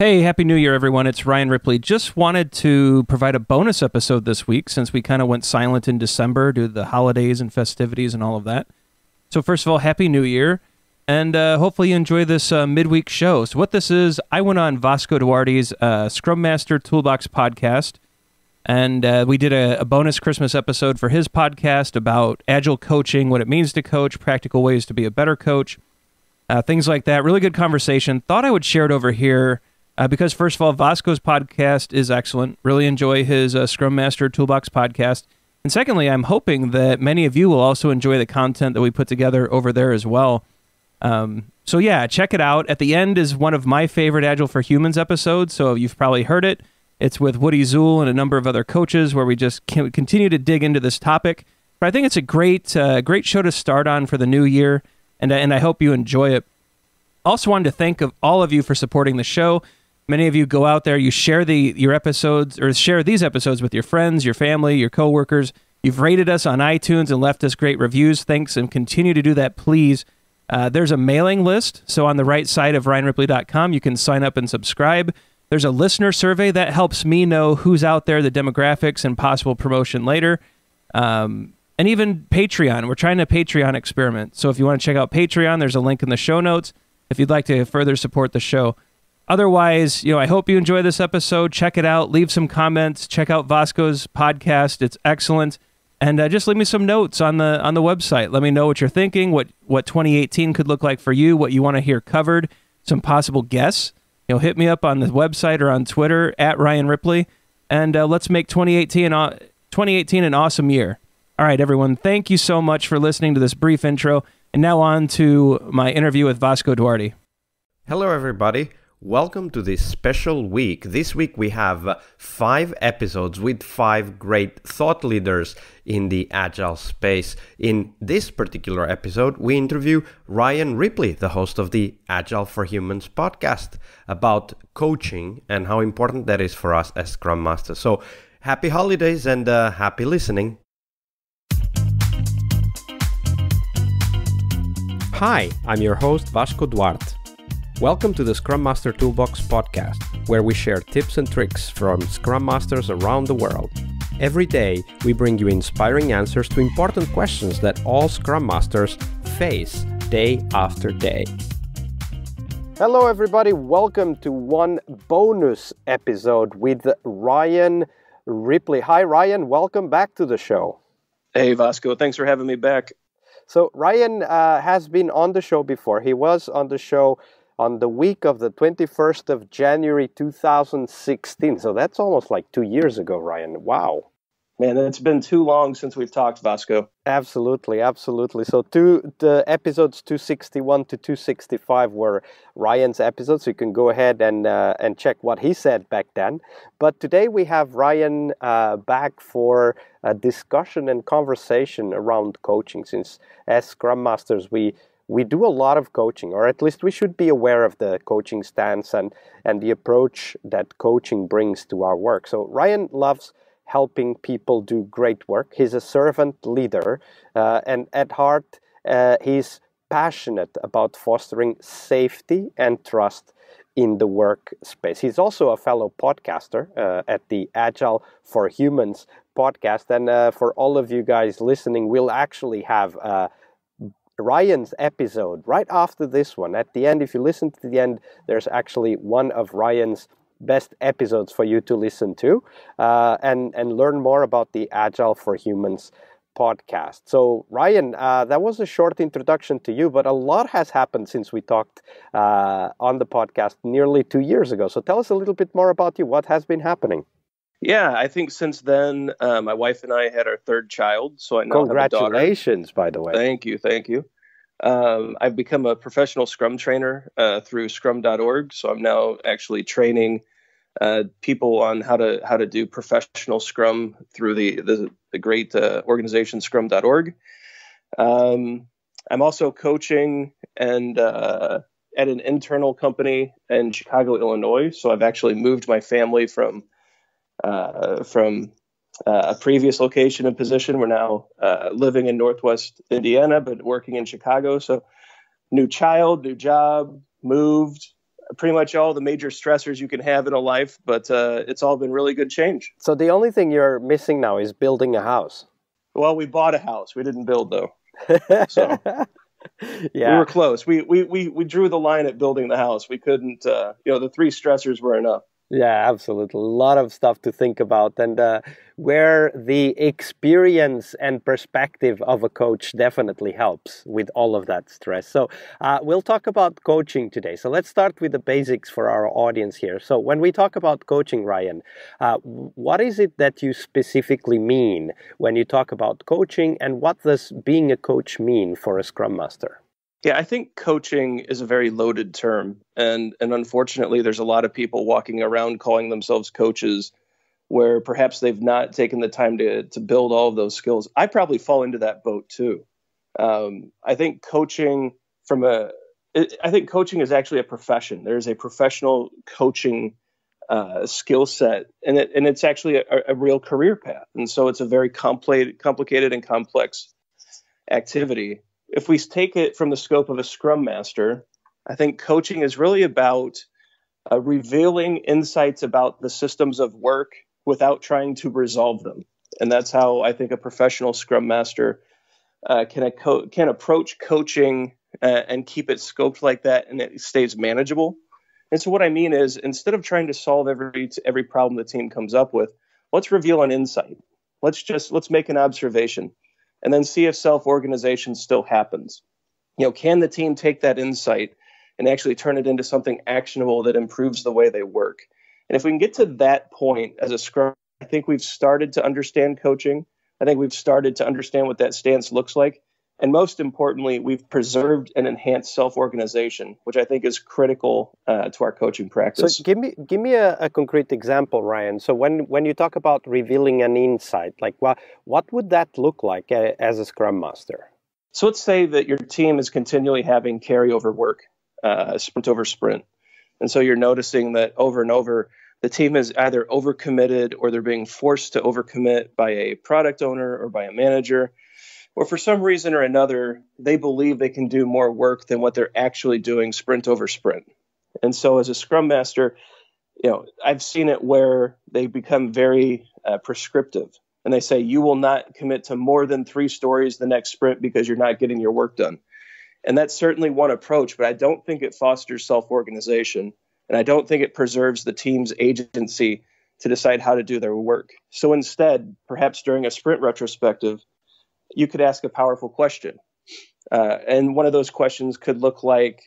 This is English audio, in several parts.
Hey, Happy New Year, everyone. It's Ryan Ripley. Just wanted to provide a bonus episode this week since we kind of went silent in December due to the holidays and festivities and all of that. So first of all, Happy New Year, and hopefully you enjoy this midweek show. So what this is, I went on Vasco Duarte's Scrum Master Toolbox Podcast, and we did a bonus Christmas episode for his podcast about Agile Coaching, what it means to coach, practical ways to be a better coach, things like that. Really good conversation. Thought I would share it over here. Because first of all, Vasco's podcast is excellent. Really enjoy his Scrum Master Toolbox podcast. And secondly, I'm hoping that many of you will also enjoy the content that we put together over there as well. So yeah, check it out. At the end is one of my favorite Agile for Humans episodes, so you've probably heard it. It's with Woody Zuhl and a number of other coaches where we just continue to dig into this topic. But I think it's a great show to start on for the new year, and I hope you enjoy it. Also wanted to thank all of you for supporting the show. Many of you go out there, you share your episodes or share these episodes with your friends, your family, your coworkers. You've rated us on iTunes and left us great reviews. Thanks, and continue to do that, please. There's a mailing list, so on the right side of ryanripley.com, you can sign up and subscribe. There's a listener survey that helps me know who's out there, the demographics, and possible promotion later. And even Patreon. We're trying a Patreon experiment. So if you want to check out Patreon, there's a link in the show notes if you'd like to further support the show. Otherwise, I hope you enjoy this episode. Check it out. Leave some comments. Check out Vasco's podcast. It's excellent. And just leave me some notes on the website. Let me know what you're thinking, what 2018 could look like for you, what you want to hear covered, some possible guests. Hit me up on the website or on Twitter at Ryan Ripley, and let's make 2018 an awesome year. All right, everyone. Thank you so much for listening to this brief intro. And now on to my interview with Vasco Duarte. Hello, everybody. Welcome to this special week. This week we have 5 episodes with 5 great thought leaders in the Agile space. In this particular episode, we interview Ryan Ripley, the host of the Agile for Humans podcast, about coaching and how important that is for us as Scrum Masters. So happy holidays and happy listening. Hi, I'm your host Vasco Duarte. Welcome to the Scrum Master Toolbox Podcast, where we share tips and tricks from Scrum Masters around the world. Every day, we bring you inspiring answers to important questions that all Scrum Masters face day after day. Hello, everybody. Welcome to one bonus episode with Ryan Ripley. Hi, Ryan. Welcome back to the show. Hey, Vasco. Thanks for having me back. So, Ryan has been on the show before. He was on the show on the week of the 21st of January 2016. So that's almost like 2 years ago, Ryan. Wow. Man, it's been too long since we've talked, Vasco. Absolutely, absolutely. So the episodes 261 to 265 were Ryan's episodes. So you can go ahead and check what he said back then. But today we have Ryan back for a discussion and conversation around coaching. Since as Scrum Masters, we do a lot of coaching, or at least we should be aware of the coaching stance and the approach that coaching brings to our work. So Ryan loves helping people do great work. He's a servant leader, and at heart, he's passionate about fostering safety and trust in the workspace. He's also a fellow podcaster at the Agile for Humans podcast. And for all of you guys listening, we'll actually have Ryan's episode right after this one. At the end, if you listen to the end, there's actually one of Ryan's best episodes for you to listen to and learn more about the Agile for Humans podcast. So Ryan, that was a short introduction to you, but a lot has happened since we talked on the podcast nearly 2 years ago. So tell us a little bit more about you. What has been happening? Yeah, I think since then, my wife and I had our third child, so I now have a daughter. Congratulations, by the way. Thank you. I've become a professional Scrum trainer through Scrum.org, so I'm now actually training people on how to do professional Scrum through the great organization Scrum.org. I'm also coaching and at an internal company in Chicago, Illinois. So I've actually moved my family from a previous location and position. We're now living in Northwest Indiana, but working in Chicago. So new child, new job, moved. pretty much all the major stressors you can have in a life, but it's all been really good change. So the only thing you're missing now is building a house. Well, we bought a house. We didn't build, though. So yeah, we were close. We drew the line at building the house. We couldn't, the 3 stressors were enough. Yeah, absolutely. A lot of stuff to think about, and where the experience and perspective of a coach definitely helps with all of that stress. So we'll talk about coaching today. So let's start with the basics for our audience here. So when we talk about coaching, Ryan, what is it that you specifically mean when you talk about coaching, and what does being a coach mean for a Scrum Master? Yeah, I think coaching is a very loaded term. And unfortunately, there's a lot of people walking around calling themselves coaches where perhaps they've not taken the time to build all of those skills. I probably fall into that boat too. I think coaching is actually a profession. There's a professional coaching skill set, and it's actually a real career path. And so it's a very complicated and complex activity. If we take it from the scope of a Scrum Master, I think coaching is really about revealing insights about the systems of work without trying to resolve them. And that's how I think a professional Scrum Master can approach coaching and keep it scoped like that, and it stays manageable. And so what I mean is, instead of trying to solve every problem the team comes up with, let's reveal an insight. Let's make an observation, and then see if self-organization still happens. Can the team take that insight and actually turn it into something actionable that improves the way they work? And if we can get to that point as a Scrum, I think we've started to understand coaching. I think we've started to understand what that stance looks like. And most importantly, we've preserved and enhanced self-organization, which I think is critical to our coaching practice. So give me a concrete example, Ryan. So when you talk about revealing an insight, like what would that look like as a Scrum Master? So let's say that your team is continually having carryover work, sprint over sprint. And so you're noticing that over and over, the team is either overcommitted or they're being forced to overcommit by a product owner or by a manager. Or for some reason or another, they believe they can do more work than what they're actually doing sprint over sprint. And so as a Scrum Master, I've seen it where they become very prescriptive. And they say, you will not commit to more than 3 stories the next sprint because you're not getting your work done. And that's certainly one approach, but I don't think it fosters self-organization. And I don't think it preserves the team's agency to decide how to do their work. So instead, perhaps during a sprint retrospective, you could ask a powerful question. And one of those questions could look like,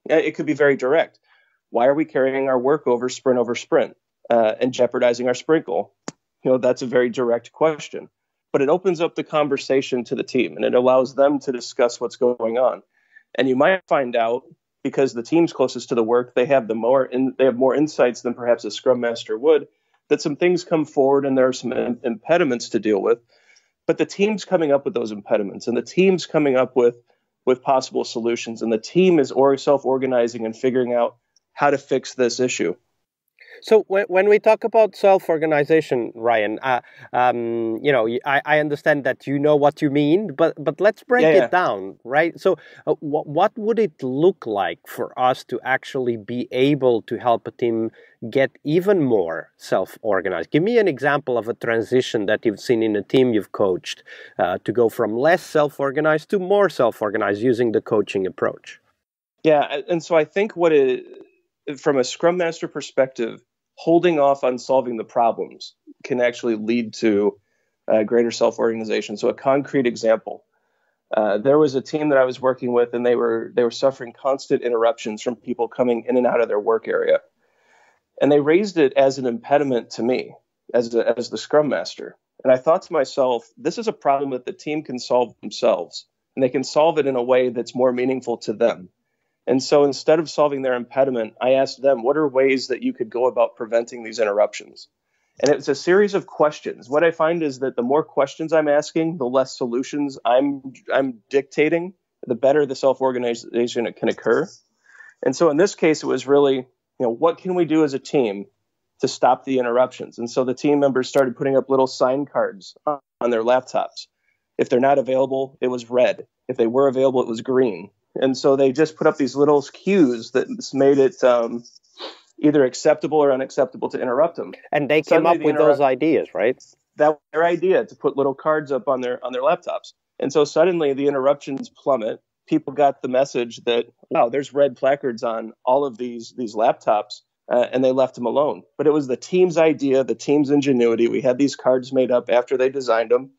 it could be very direct. Why are we carrying our work over sprint and jeopardizing our sprint goal? That's a very direct question. But it opens up the conversation to the team, and it allows them to discuss what's going on. And you might find out, because the team's closest to the work, they have more insights than perhaps a Scrum Master would, that some things come forward and there are some impediments to deal with. But the team's coming up with those impediments, and the team's coming up with possible solutions, and the team is self-organizing and figuring out how to fix this issue. So when we talk about self-organization, Ryan, I understand that you know what you mean, but let's break it down, right? So what would it look like for us to actually be able to help a team get even more self-organized? Give me an example of a transition that you've seen in a team you've coached to go from less self-organized to more self-organized using the coaching approach. Yeah, and so I think from a Scrum Master perspective, holding off on solving the problems can actually lead to greater self-organization. So a concrete example, there was a team that I was working with, and they were suffering constant interruptions from people coming in and out of their work area. And they raised it as an impediment to me as the Scrum Master. And I thought to myself, this is a problem that the team can solve themselves, and they can solve it in a way that's more meaningful to them. And so instead of solving their impediment, I asked them, what are ways that you could go about preventing these interruptions? And it's a series of questions. What I find is that the more questions I'm asking, the less solutions I'm dictating, the better the self-organization can occur. And so in this case, it was really, what can we do as a team to stop the interruptions? And so the team members started putting up little sign cards on their laptops. If they're not available, it was red. If they were available, it was green. And so they just put up these little cues that made it either acceptable or unacceptable to interrupt them. And they came up with those ideas, right? That was their idea, to put little cards up on their laptops. And so suddenly the interruptions plummet. People got the message that, wow, there's red placards on all of these laptops, and they left them alone. But it was the team's idea, the team's ingenuity. We had these cards made up after they designed them,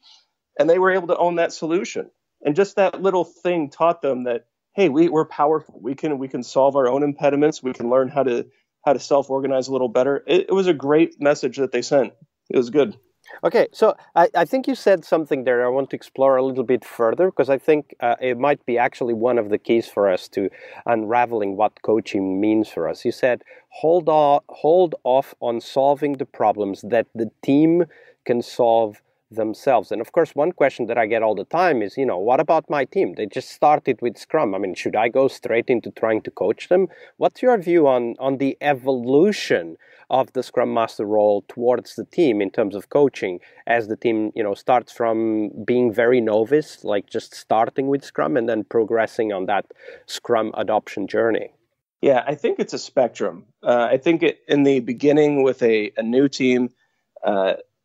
and they were able to own that solution. And just that little thing taught them that, hey, we're powerful. We can solve our own impediments. We can learn how to self-organize a little better. It was a great message that they sent. It was good. Okay, so I think you said something there I want to explore a little bit further, because I think it might be actually one of the keys for us to unraveling what coaching means for us. You said, hold off on solving the problems that the team can solve themselves. And of course, one question that I get all the time is, what about my team? They just started with Scrum. I mean, should I go straight into trying to coach them? What's your view on the evolution of the Scrum Master role towards the team in terms of coaching, as the team, starts from being very novice, like just starting with Scrum, and then progressing on that Scrum adoption journey? Yeah, I think it's a spectrum. I think in the beginning with a new team,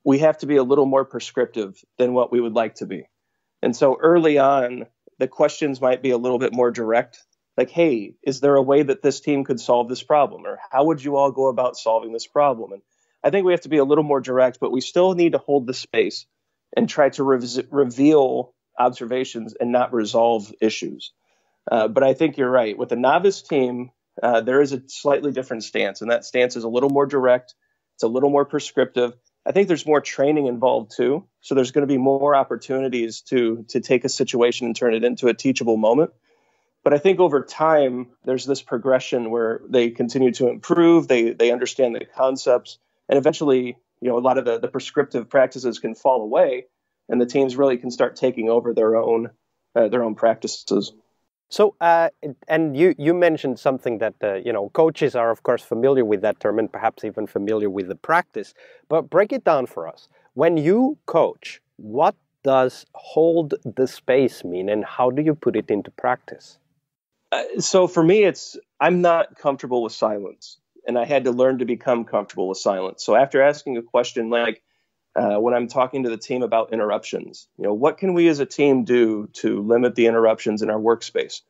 we have to be a little more prescriptive than what we would like to be. And so early on, the questions might be a little bit more direct. Like, hey, is there a way that this team could solve this problem? Or how would you all go about solving this problem? And I think we have to be a little more direct, but we still need to hold the space and try to reveal observations and not resolve issues. But I think you're right. With a novice team, there is a slightly different stance, and that stance is a little more direct. It's a little more prescriptive. I think there's more training involved too. So there's going to be more opportunities to take a situation and turn it into a teachable moment. But I think over time, there's this progression where they continue to improve, they understand the concepts, and eventually, a lot of the prescriptive practices can fall away, and the teams really can start taking over their own practices. So, and you mentioned something that, coaches are, of course, familiar with that term and perhaps even familiar with the practice. But break it down for us. When you coach, what does hold the space mean, and how do you put it into practice? So for me, I'm not comfortable with silence, and I had to learn to become comfortable with silence. So after asking a question like, when I'm talking to the team about interruptions, what can we as a team do to limit the interruptions in our workspace?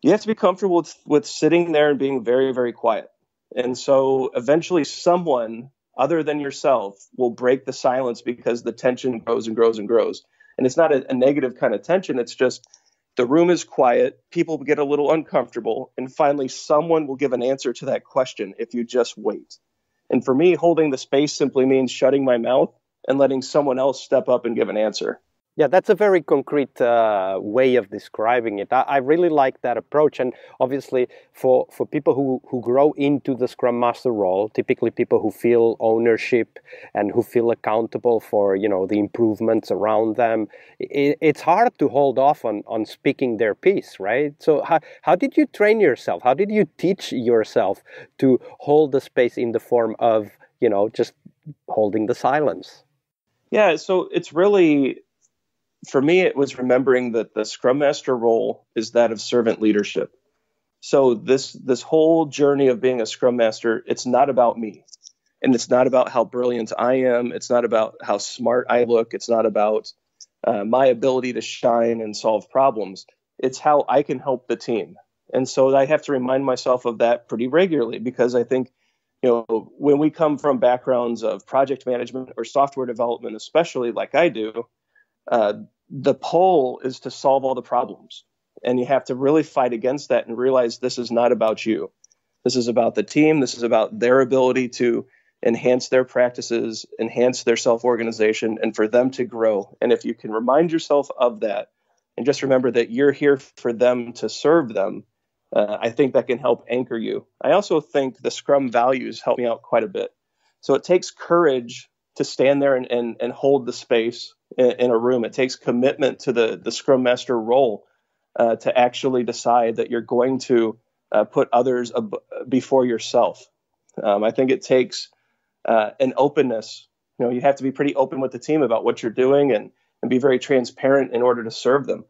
You have to be comfortable with sitting there and being very, very quiet. And so eventually someone other than yourself will break the silence because the tension grows and grows and grows. And it's not a negative kind of tension. It's just the room is quiet, people get a little uncomfortable, and finally someone will give an answer to that question if you just wait. And for me, holding the space simply means shutting my mouth and letting someone else step up and give an answer. Yeah, that's a very concrete way of describing it. I really like that approach. And obviously, for people who grow into the Scrum Master role, typically people who feel ownership and who feel accountable for, the improvements around them, it's hard to hold off on speaking their piece, right? So how did you train yourself? How did you teach yourself to hold the space in the form of, just holding the silence? Yeah, so it's really... For me, it was remembering that the Scrum Master role is that of servant leadership. So this whole journey of being a Scrum Master, it's not about me. And it's not about how brilliant I am. It's not about how smart I look. It's not about my ability to shine and solve problems. It's how I can help the team. And so I have to remind myself of that pretty regularly, because I think, when we come from backgrounds of project management or software development, especially like I do, the pull is to solve all the problems. And you have to really fight against that and realize this is not about you. This is about the team. This is about their ability to enhance their practices, enhance their self-organization, and for them to grow. And if you can remind yourself of that, and just remember that you're here for them to serve them, I think that can help anchor you. I also think the Scrum values help me out quite a bit. So it takes courage to stand there and hold the space in a room. It takes commitment to the Scrum Master role to actually decide that you're going to put others before yourself. I think it takes an openness. You have to be pretty open with the team about what you're doing and be very transparent in order to serve them.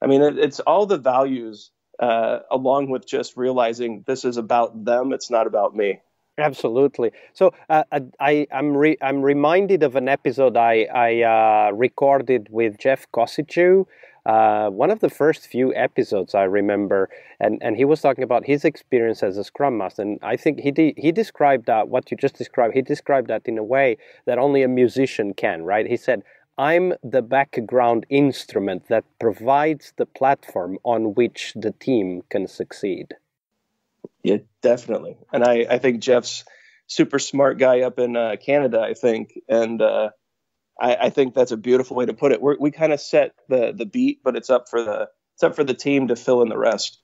I mean, it's all the values along with just realizing this is about them. It's not about me. Absolutely. So I'm reminded of an episode I recorded with Jeff Kosichu. One of the first few episodes I remember, and he was talking about his experience as a Scrum Master. And I think he described what you just described. He described that in a way that only a musician can, right? He said, I'm the background instrument that provides the platform on which the team can succeed. Yeah, definitely. And I think Jeff's super smart guy up in Canada, I think. And I think that's a beautiful way to put it. We kind of set the beat, but it's up for the team to fill in the rest.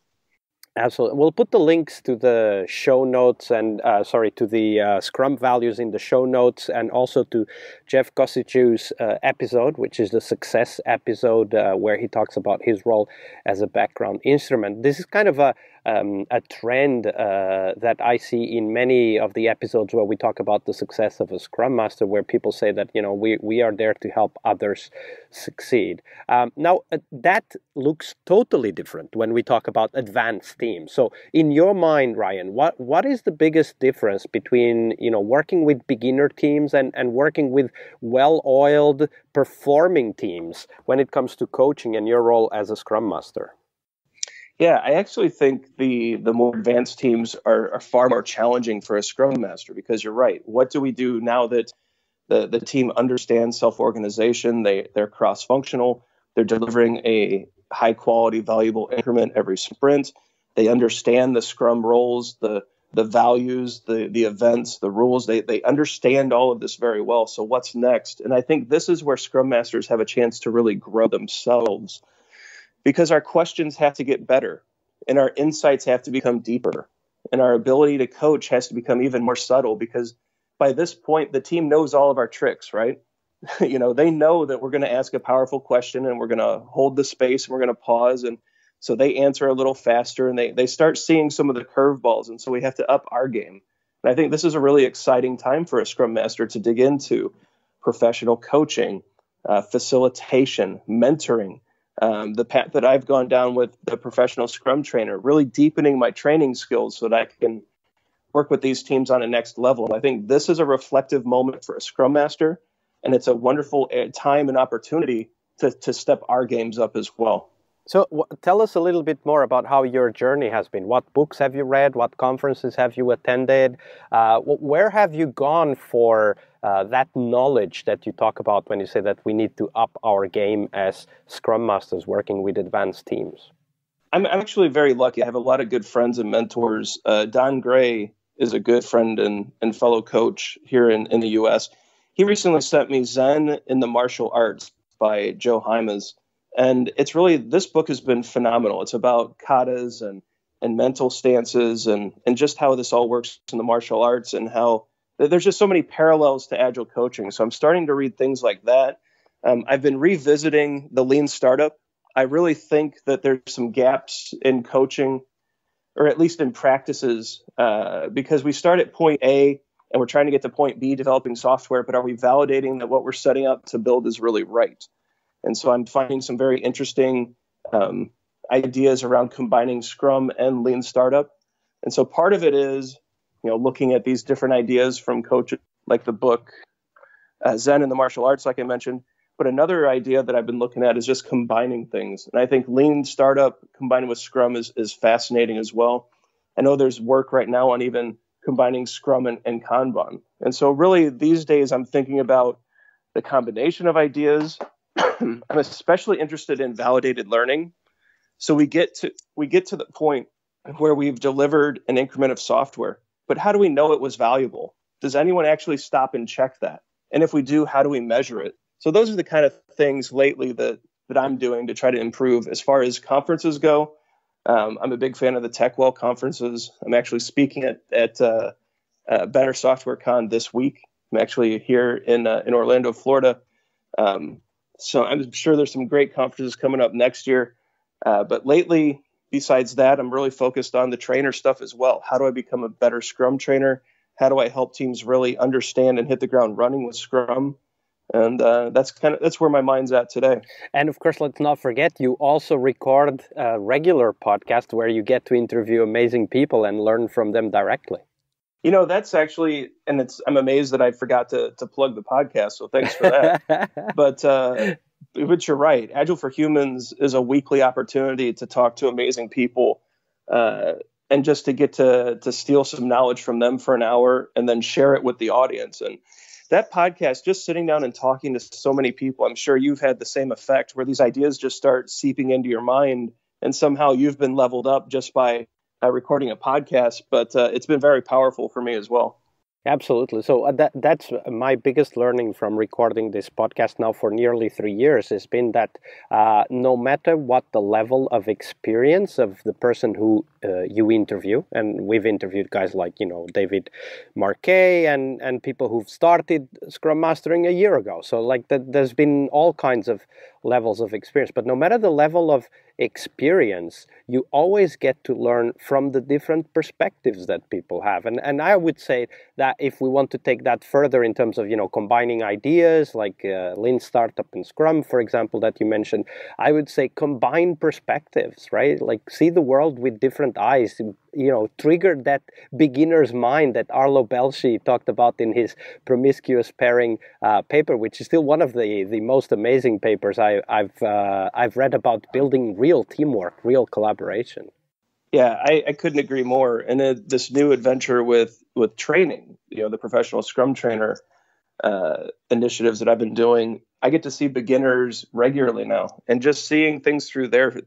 Absolutely. We'll put the links to the show notes and to the Scrum values in the show notes, and also to Jeff Kosichu's episode, which is the success episode where he talks about his role as a background instrument. This is kind of a trend that I see in many of the episodes where we talk about the success of a Scrum Master, where people say that, we are there to help others succeed. Now, that looks totally different when we talk about advanced teams. So in your mind, Ryan, what is the biggest difference between, working with beginner teams and working with well-oiled performing teams when it comes to coaching and your role as a Scrum Master? Yeah, I actually think the more advanced teams are far more challenging for a Scrum Master, because you're right. What do we do now that the team understands self-organization? They're cross-functional. They're delivering a high-quality, valuable increment every sprint. They understand the Scrum roles, the values, the events, the rules. They understand all of this very well. So what's next? And I think this is where Scrum Masters have a chance to really grow themselves, because our questions have to get better and our insights have to become deeper and our ability to coach has to become even more subtle, because by this point, the team knows all of our tricks, right? They know that we're going to ask a powerful question and we're going to hold the space and we're going to pause. And so they answer a little faster and they start seeing some of the curveballs. And so we have to up our game. And I think this is a really exciting time for a Scrum Master to dig into professional coaching, facilitation, mentoring. The path that I've gone down with the professional Scrum trainer, really deepening my training skills so that I can work with these teams on a next level. I think this is a reflective moment for a Scrum Master, and it's a wonderful time and opportunity to step our games up as well. So tell us a little bit more about how your journey has been. What books have you read? What conferences have you attended? Where have you gone for that knowledge that you talk about when you say that we need to up our game as Scrum Masters working with advanced teams? I'm actually very lucky. I have a lot of good friends and mentors. Don Gray is a good friend and fellow coach here in the U.S. He recently sent me Zen in the Martial Arts by Joe Hymas. And it's really, this book has been phenomenal. It's about katas and mental stances and just how this all works in the martial arts, and how there's just so many parallels to Agile coaching. So I'm starting to read things like that. I've been revisiting the Lean Startup. I really think that there's some gaps in coaching, or at least in practices, because we start at point A and we're trying to get to point B developing software, but are we validating that what we're setting up to build is really right? And so I'm finding some very interesting ideas around combining Scrum and Lean Startup. And so part of it is, looking at these different ideas from coaches, like the book Zen and the Martial Arts, like I mentioned. But another idea that I've been looking at is just combining things. And I think Lean Startup combined with Scrum is fascinating as well. I know there's work right now on even combining Scrum and Kanban. And so really these days I'm thinking about the combination of ideas. I'm especially interested in validated learning. So we get to the point where we've delivered an increment of software, but how do we know it was valuable? Does anyone actually stop and check that? And if we do, how do we measure it? So those are the kind of things lately that I'm doing to try to improve. As far as conferences go, I'm a big fan of the TechWell conferences. I'm actually speaking at Better Software Con this week. I'm actually here in Orlando, Florida. So I'm sure there's some great conferences coming up next year. But lately, besides that, I'm really focused on the trainer stuff as well. How do I become a better Scrum trainer? How do I help teams really understand and hit the ground running with Scrum? And that's where my mind's at today. And of course, let's not forget, you also record a regular podcast where you get to interview amazing people and learn from them directly. That's actually, and I'm amazed that I forgot to plug the podcast. So thanks for that. But you're right. Agile for Humans is a weekly opportunity to talk to amazing people, and just to get to steal some knowledge from them for an hour and then share it with the audience. And that podcast, just sitting down and talking to so many people, I'm sure you've had the same effect where these ideas just start seeping into your mind, and somehow you've been leveled up just by recording a podcast. But it's been very powerful for me as well. Absolutely. So that's my biggest learning from recording this podcast now for nearly 3 years has been that no matter what the level of experience of the person who you interview, and we've interviewed guys like, David Marquet and people who've started Scrum Mastering a year ago. So like there's been all kinds of levels of experience, but no matter the level of experience, you always get to learn from the different perspectives that people have. And I would say that if we want to take that further in terms of, combining ideas like Lean Startup and Scrum, for example, that you mentioned, I would say combine perspectives, right? Like see the world with different eyes, trigger that beginner's mind that Arlo Belshi talked about in his promiscuous pairing paper, which is still one of the most amazing papers I've read about building real teamwork, real collaboration. Yeah, I couldn't agree more. And this new adventure with training, the professional Scrum trainer initiatives that I've been doing, I get to see beginners regularly now, and just seeing things through their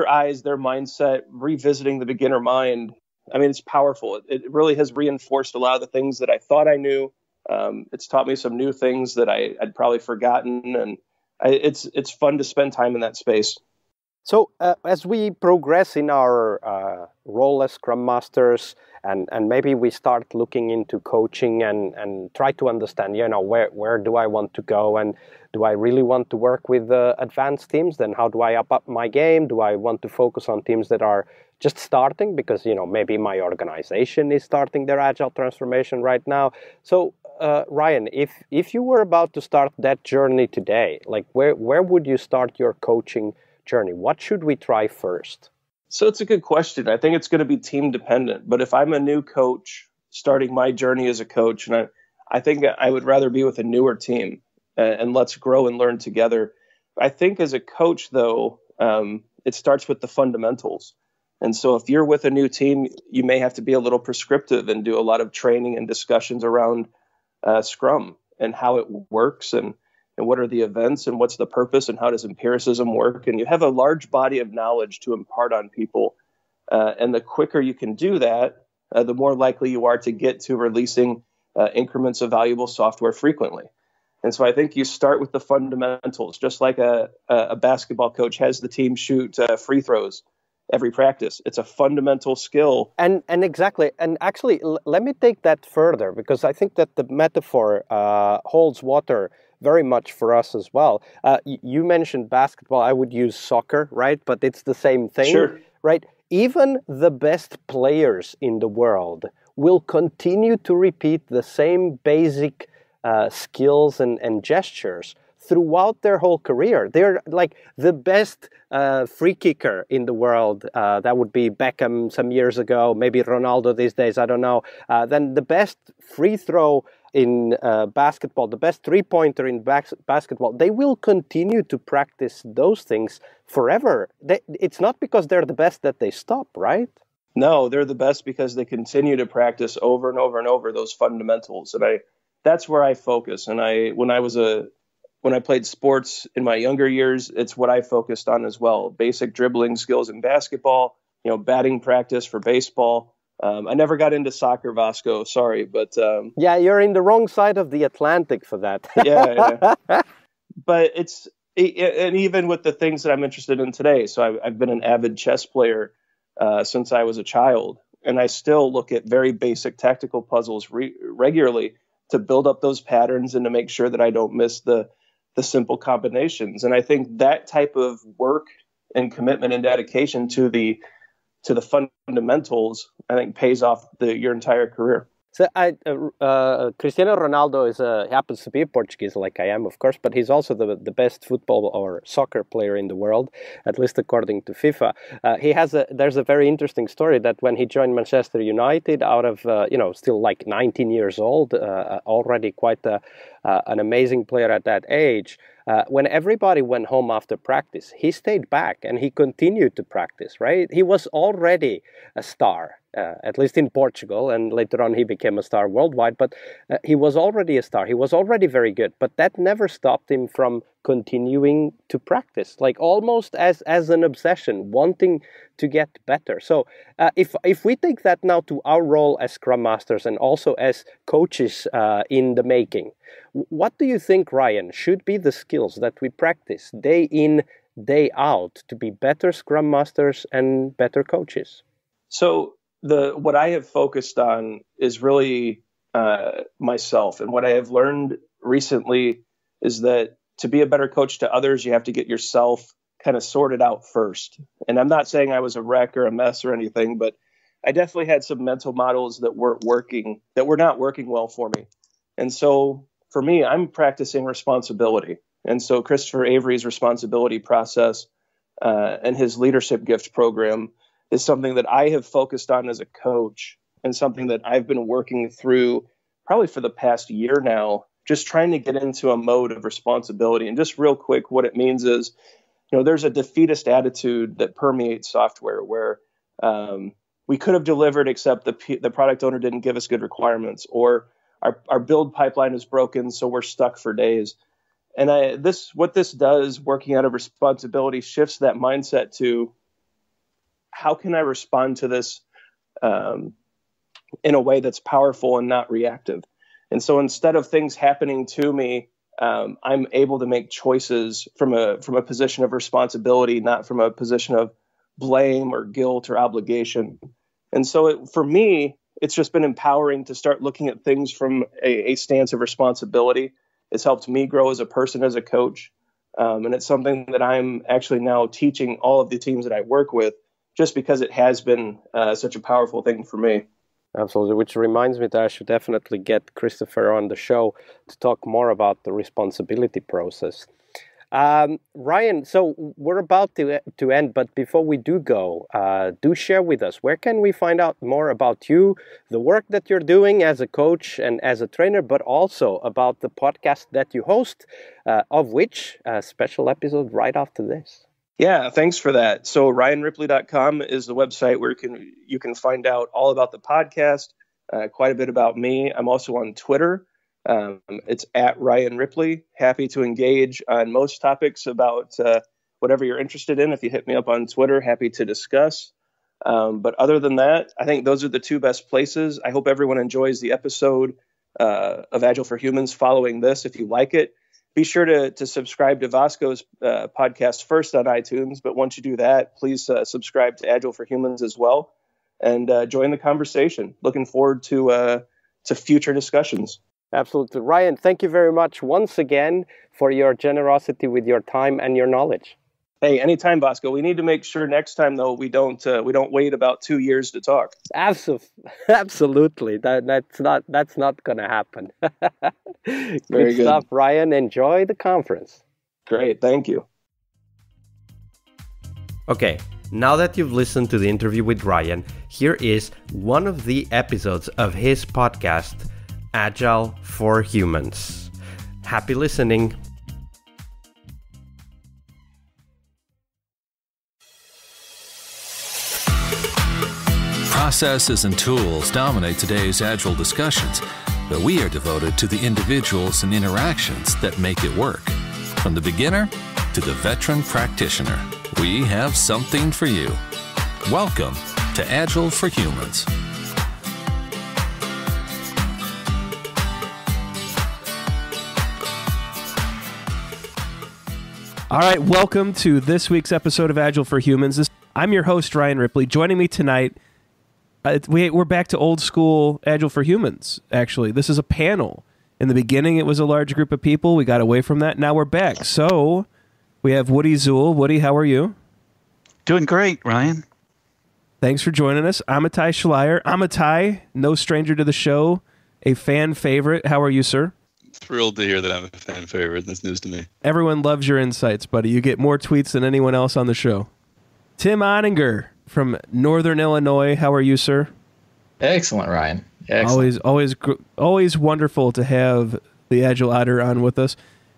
eyes, their mindset, revisiting the beginner mind. I mean, it's powerful. It really has reinforced a lot of the things that I thought I knew. It's taught me some new things that I'd probably forgotten, and it's fun to spend time in that space. So as we progress in our role as Scrum Masters, and maybe we start looking into coaching and try to understand, where do I want to go, and do I really want to work with advanced teams? Then how do I up my game? Do I want to focus on teams that are just starting because, maybe my organization is starting their agile transformation right now? So Ryan, if you were about to start that journey today, like where would you start your coaching journey? What should we try first? So it's a good question. I think it's going to be team dependent. But if I'm a new coach starting my journey as a coach, and I think I would rather be with a newer team and let's grow and learn together. I think as a coach, though, it starts with the fundamentals. And so if you're with a new team, you may have to be a little prescriptive and do a lot of training and discussions around Scrum and how it works and what are the events and what's the purpose and how does empiricism work. And you have a large body of knowledge to impart on people. And the quicker you can do that, the more likely you are to get to releasing increments of valuable software frequently. And so I think you start with the fundamentals, just like a basketball coach has the team shoot free throws every practice. It's a fundamental skill. And exactly. And actually, let me take that further, because I think that the metaphor holds water very much for us as well. You mentioned basketball. I would use soccer, right? But it's the same thing, sure, right? Even the best players in the world will continue to repeat the same basic skills and gestures throughout their whole career. They're like the best free kicker in the world. That would be Beckham some years ago, maybe Ronaldo these days, I don't know. Then the best free throw in basketball, the best three-pointer in basketball, they will continue to practice those things forever. It's not because they're the best that they stop, right? No, they're the best because they continue to practice over and over and over those fundamentals. And that's where I focus. And when I played sports in my younger years, it's what I focused on as well. Basic dribbling skills in basketball, batting practice for baseball. I never got into soccer, Vasco. Sorry, but yeah, you're in the wrong side of the Atlantic for that. yeah. But and even with the things that I'm interested in today. So I've been an avid chess player since I was a child, and I still look at very basic tactical puzzles regularly to build up those patterns and to make sure that I don't miss the simple combinations. And I think that type of work and commitment and dedication to the fundamentals, I think, pays off your entire career. So Cristiano Ronaldo happens to be a Portuguese, like I am, of course, but he's also the best football or soccer player in the world, at least according to FIFA. There's a very interesting story that when he joined Manchester United, out of still like 19 years old, already quite an amazing player at that age. When everybody went home after practice, he stayed back and he continued to practice, right? He was already a star, at least in Portugal, and later on he became a star worldwide, but he was already a star. He was already very good, but that never stopped him from continuing to practice, like almost as an obsession, wanting to get better. So if we take that now to our role as Scrum Masters and also as coaches in the making, what do you think, Ryan, should be the skills that we practice day in, day out to be better Scrum Masters and better coaches? So what I have focused on is really myself. And what I have learned recently is that to be a better coach to others, you have to get yourself kind of sorted out first. And I'm not saying I was a wreck or a mess or anything, but I definitely had some mental models that were not working well for me. And so for me, I'm practicing responsibility. And so Christopher Avery's responsibility process and his leadership gift program is something that I have focused on as a coach and something that I've been working through probably for the past year now, just trying to get into a mode of responsibility. And just real quick, what it means is, there's a defeatist attitude that permeates software where we could have delivered, except the product owner didn't give us good requirements, or our build pipeline is broken, so we're stuck for days. And what this does, working out of responsibility, shifts that mindset to how can I respond to this in a way that's powerful and not reactive. And so instead of things happening to me, I'm able to make choices from a position of responsibility, not from a position of blame or guilt or obligation. And so for me, it's just been empowering to start looking at things from a stance of responsibility. It's helped me grow as a person, as a coach. And it's something that I'm actually now teaching all of the teams that I work with, just because it has been such a powerful thing for me. Absolutely, which reminds me that I should definitely get Christopher on the show to talk more about the responsibility process. Ryan, so we're about to end, but before we do go, do share with us, where can we find out more about you, the work that you're doing as a coach and as a trainer, but also about the podcast that you host, of which a special episode right after this. Yeah, thanks for that. So RyanRipley.com is the website where you can find out all about the podcast, quite a bit about me. I'm also on Twitter. It's at Ryan Ripley. Happy to engage on most topics about whatever you're interested in. If you hit me up on Twitter, happy to discuss. But other than that, I think those are the two best places. I hope everyone enjoys the episode of Agile for Humans following this. If you like it, be sure to subscribe to Vasco's podcast first on iTunes. But once you do that, please subscribe to Agile for Humans as well and join the conversation. Looking forward to future discussions. Absolutely. Ryan, thank you very much once again for your generosity with your time and your knowledge. Hey, anytime, Vasco. We need to make sure next time, though, we don't wait about 2 years to talk. Absolutely. That's not going to happen. Good stuff, Ryan. Enjoy the conference. Great. Thank you. Okay, now that you've listened to the interview with Ryan, here is one of the episodes of his podcast, Agile for Humans. Happy listening. Processes and tools dominate today's Agile discussions, but we are devoted to the individuals and interactions that make it work. From the beginner to the veteran practitioner, we have something for you. Welcome to Agile for Humans. All right, welcome to this week's episode of Agile for Humans. I'm your host, Ryan Ripley. Joining me tonight, we're back to old school Agile for Humans, actually. This is a panel. In the beginning, it was a large group of people. We got away from that. Now we're back. So we have Woody Zuhl. Woody, how are you? Doing great, Ryan. Thanks for joining us. Amitai Schleier. Amitai, no stranger to the show, a fan favorite. How are you, sir? Thrilled to hear that I'm a fan favorite. That's news to me. Everyone loves your insights, buddy. You get more tweets than anyone else on the show. Tim Oninger from Northern Illinois. How are you, sir? Excellent, Ryan. Excellent. Always wonderful to have the Agile Otter on with us.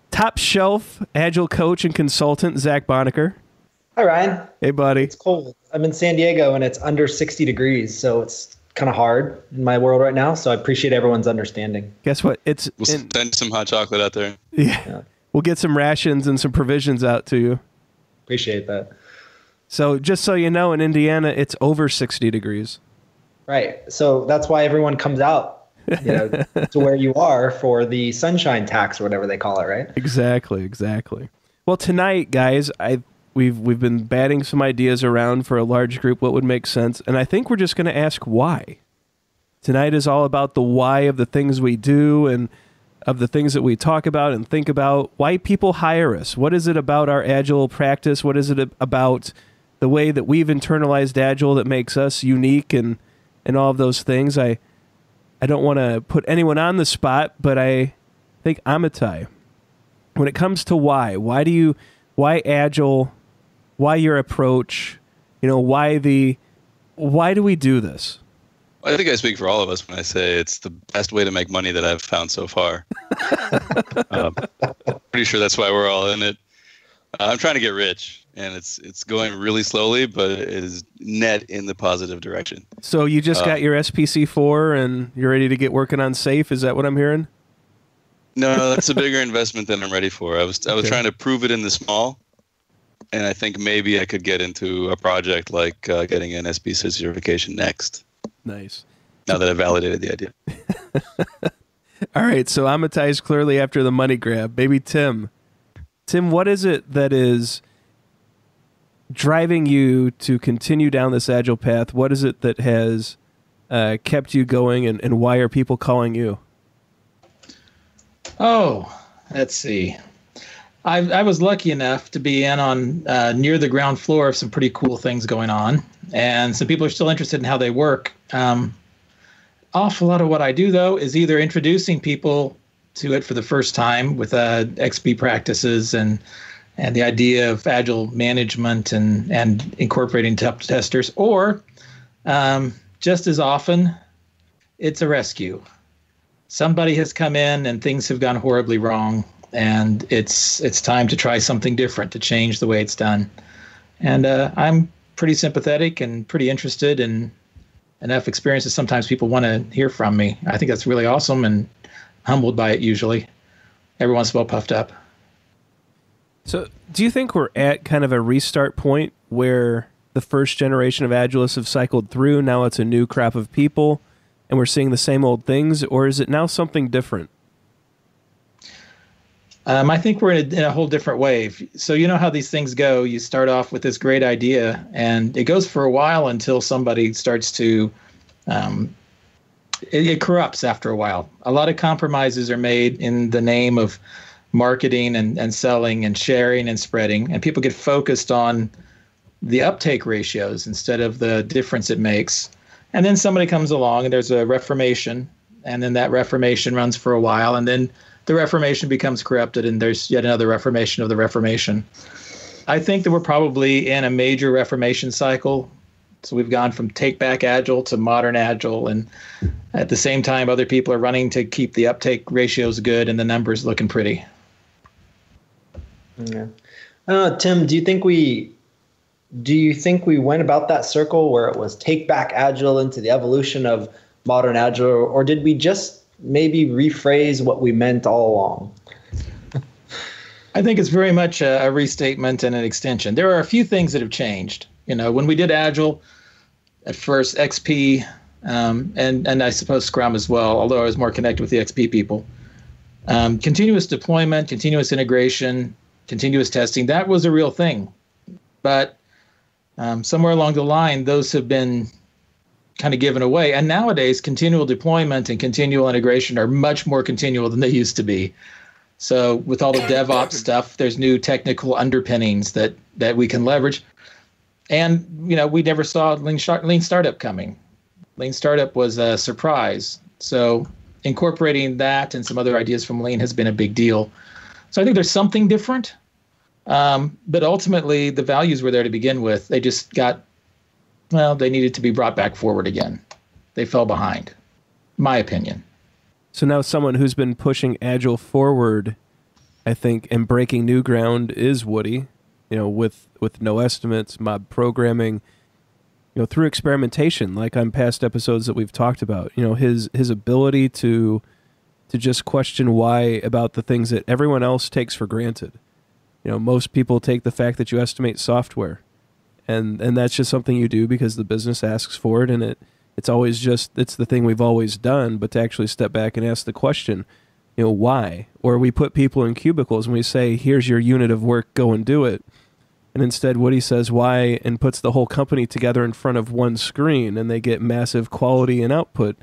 Top shelf Agile coach and consultant, Zach Bonacker. Hi, Ryan. Hey, buddy. It's cold. I'm in San Diego, and it's under 60 degrees, so it's kind of hard in my world right now, so I appreciate everyone's understanding. Guess what? We'll send some hot chocolate out there. Yeah. We'll get some rations and some provisions out to you. Appreciate that. So just so you know, in Indiana, it's over 60 degrees. Right. So that's why everyone comes out to where you are for the sunshine tax or whatever they call it, right? Exactly. Well, tonight, guys, we've been batting some ideas around for a large group, what would make sense, and I think we're just going to ask why. Tonight is all about the why of the things we do and of the things that we talk about and think about, why people hire us. What is it about our Agile practice? What is it about the way that we've internalized Agile that makes us unique and all of those things? I don't want to put anyone on the spot, but I think Amitai, when it comes to why Agile, why your approach, why do we do this? I think I speak for all of us when I say it's the best way to make money that I've found so far. Pretty sure that's why we're all in it. I'm trying to get rich, and it's going really slowly, but it is net in the positive direction. So you just got your SPC4 and you're ready to get working on SAFe? Is that what I'm hearing? No, that's a bigger investment than I'm ready for. I was trying to prove it in the small, and I think maybe I could get into a project like getting an SPC certification next. Nice. Now that I've validated the idea. All right, so Amitai's clearly after the money grab. Maybe Tim, what is it that is driving you to continue down this Agile path? What is it that has kept you going, and why are people calling you? Oh, let's see. I was lucky enough to be in on near the ground floor of some pretty cool things going on, and some people are still interested in how they work. Awful lot of what I do, though, is either introducing people to it for the first time with XP practices and the idea of Agile management and incorporating testers, or just as often, it's a rescue. Somebody has come in and things have gone horribly wrong, and it's time to try something different to change the way it's done. And I'm pretty sympathetic and pretty interested in enough experiences. Sometimes people want to hear from me. I think that's really awesome and humbled by it usually. Every once in a while puffed up. So do you think we're at kind of a restart point where the first generation of Agilists have cycled through, now it's a new crop of people, and we're seeing the same old things, or is it now something different? I think we're in a whole different wave. So you know how these things go. You start off with this great idea, and it goes for a while until somebody starts to, it corrupts after a while. A lot of compromises are made in the name of marketing and selling and sharing and spreading, and people get focused on the uptake ratios instead of the difference it makes. And then somebody comes along and there's a reformation, and then that reformation runs for a while, and then the Reformation becomes corrupted, and there's yet another reformation of the Reformation. I think that we're probably in a major reformation cycle. So we've gone from take back Agile to modern Agile, and at the same time, other people are running to keep the uptake ratios good and the numbers looking pretty. Yeah. Tim, do you think we went about that circle where it was take back Agile into the evolution of modern Agile, or did we just maybe rephrase what we meant all along? I think it's very much a restatement and an extension. There are a few things that have changed. When we did Agile at first, XP, and I suppose Scrum as well, although I was more connected with the XP people. Continuous deployment, continuous integration, continuous testing, that was a real thing. But somewhere along the line, those have been kind of given away. And nowadays, continual deployment and continual integration are much more continual than they used to be. So with all the DevOps stuff, there's new technical underpinnings that we can leverage. And, we never saw Lean Startup coming. Lean Startup was a surprise. So incorporating that and some other ideas from Lean has been a big deal. So I think there's something different. But ultimately, the values were there to begin with. They just they needed to be brought back forward again. They fell behind, my opinion. So now someone who's been pushing Agile forward, I think, and breaking new ground is Woody, with no estimates, mob programming, through experimentation, like on past episodes that we've talked about, his ability to just question why about the things that everyone else takes for granted. Most people take the fact that you estimate software, and that's just something you do because the business asks for it, and it's the thing we've always done. But to actually step back and ask the question, why? Or we put people in cubicles and we say, here's your unit of work, go and do it. And instead Woody says why and puts the whole company together in front of one screen, and they get massive quality and output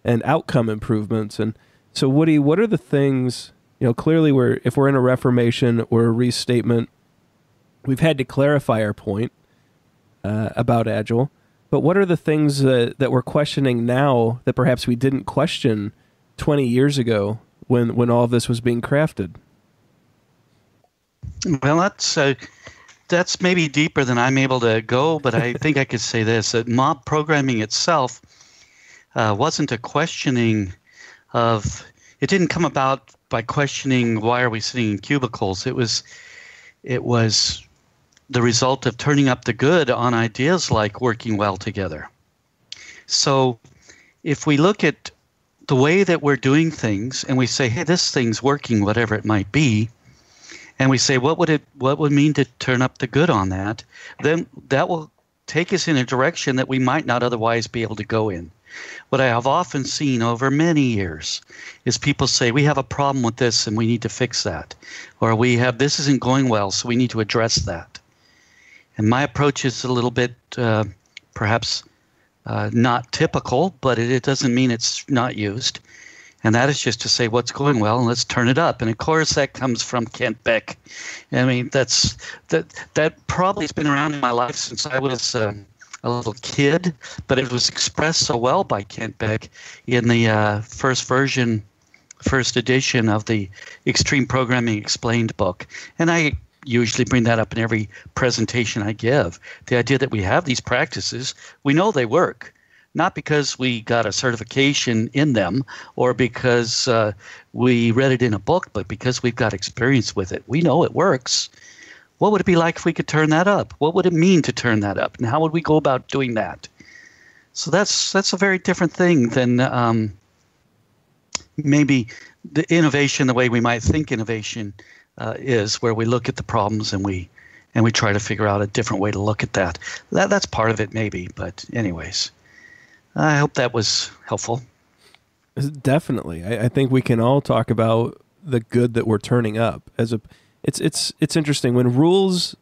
and outcome improvements. And so Woody, what are the things, clearly if we're in a reformation or a restatement, we've had to clarify our point about Agile. But what are the things that we're questioning now that perhaps we didn't question 20 years ago when all of this was being crafted? Well, that's maybe deeper than I'm able to go, but I think I could say this, that mob programming itself wasn't a questioning it didn't come about by questioning why are we sitting in cubicles. It was the result of turning up the good on ideas like working well together. So if we look at the way that we're doing things and we say, hey, this thing's working, whatever it might be, and we say, what would it mean to turn up the good on that? Then that will take us in a direction that we might not otherwise be able to go in. What I have often seen over many years is people say, we have a problem with this and we need to fix that. Or this isn't going well, so we need to address that. And my approach is a little bit perhaps not typical, but it doesn't mean it's not used. And that is just to say what's going well and let's turn it up. And of course that comes from Kent Beck. I mean, that probably has been around in my life since I was a little kid, but it was expressed so well by Kent Beck in the first edition of the Extreme Programming Explained book. And I usually bring that up in every presentation I give. The idea that we have these practices, we know they work. Not because we got a certification in them or because we read it in a book, but because we've got experience with it. We know it works. What would it be like if we could turn that up? What would it mean to turn that up? And how would we go about doing that? So that's a very different thing than maybe the innovation, the way we might think innovation is, where we look at the problems and we try to figure out a different way to look at that. That's part of it maybe, but anyways. I hope that was helpful. Definitely. I think we can all talk about the good that we're turning up. It's interesting. When rules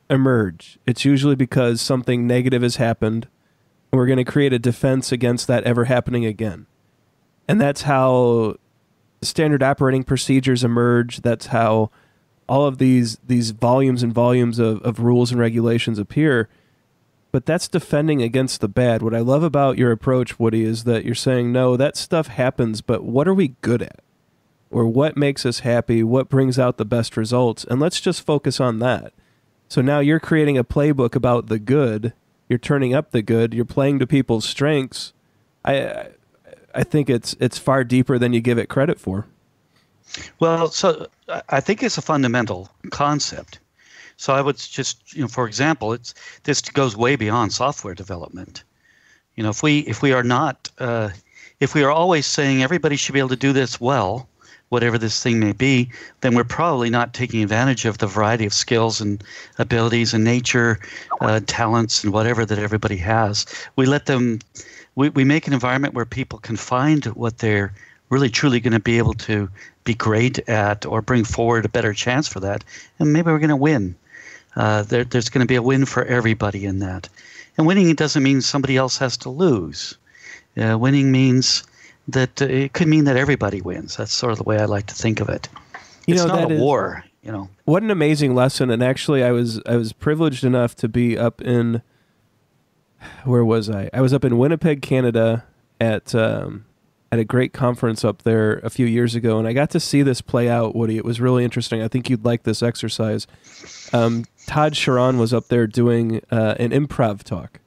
emerge, it's usually because something negative has happened, and we're going to create a defense against that ever happening again. And that's how standard operating procedures emerge. That's how all of these volumes and volumes of rules and regulations appear. But that's defending against the bad. What I love about your approach, Woody, is that you're saying, no, that stuff happens, but what are we good at? Or what makes us happy? What brings out the best results? And let's just focus on that. So now you're creating a playbook about the good. You're turning up the good. You're playing to people's strengths. I think it's far deeper than you give it credit for. Well, so I think it's a fundamental concept. So I would just, for example, this goes way beyond software development. If we are always saying everybody should be able to do this well, whatever this thing may be, then we're probably not taking advantage of the variety of skills and abilities and nature, talents and whatever that everybody has. We let them. We make an environment where people can find what they're really truly going to be able to be great at or bring forward a better chance for that, and maybe we're going to win. There's going to be a win for everybody in that. And winning doesn't mean somebody else has to lose. Winning means that it could mean that everybody wins. That's sort of the way I like to think of it. It's not a war, What an amazing lesson. And actually, I was privileged enough to be up in where was I? I was up in Winnipeg, Canada at a great conference up there a few years ago, and I got to see this play out, Woody. It was really interesting. I think you'd like this exercise. Todd Sharon was up there doing an improv talk.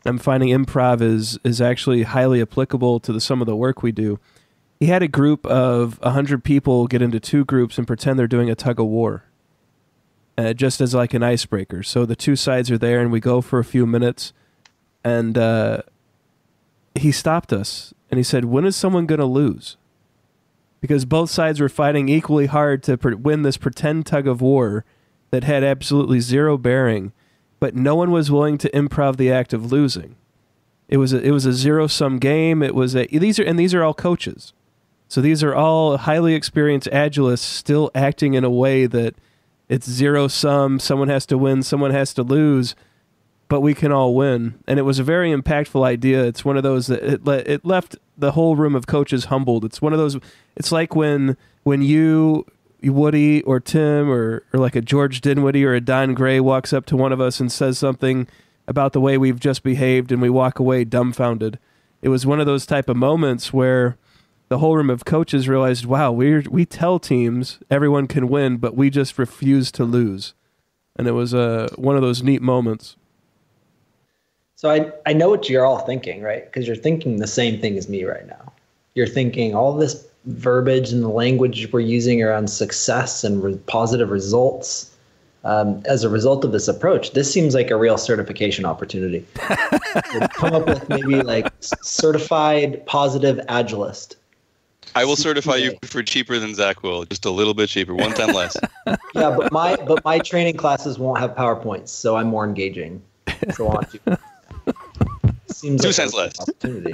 I'm finding improv is actually highly applicable to some of the work we do. He had a group of 100 people get into two groups and pretend they're doing a tug of war, just as like an icebreaker. So the two sides are there, and we go for a few minutes, and he stopped us, and he said, when is someone going to lose? Because both sides were fighting equally hard to win this pretend tug of war that had absolutely zero bearing, but no one was willing to improv the act of losing. It was a zero-sum game. These are all coaches. So these are all highly experienced agilists still acting in a way that it's zero-sum, someone has to win, someone has to lose, but we can all win. And it was a very impactful idea. It's one of those that it left the whole room of coaches humbled. It's one of those, it's like when you, Woody or Tim or like a George Dinwiddie or a Don Gray walks up to one of us and says something about the way we've just behaved, and we walk away dumbfounded. It was one of those type of moments where the whole room of coaches realized, wow, we tell teams everyone can win, but we just refuse to lose. And it was one of those neat moments. So I know what you're all thinking, right? Because you're thinking the same thing as me right now. You're thinking all this verbiage and the language we're using around success and positive results. As a result of this approach, this seems like a real certification opportunity. We'll come up with maybe like certified positive agilist. I will certify you for cheaper than Zach will, just a little bit cheaper, one time less. Yeah, but my training classes won't have PowerPoints, so I'm more engaging. So I want to. Seems 2 like cents less. Opportunity.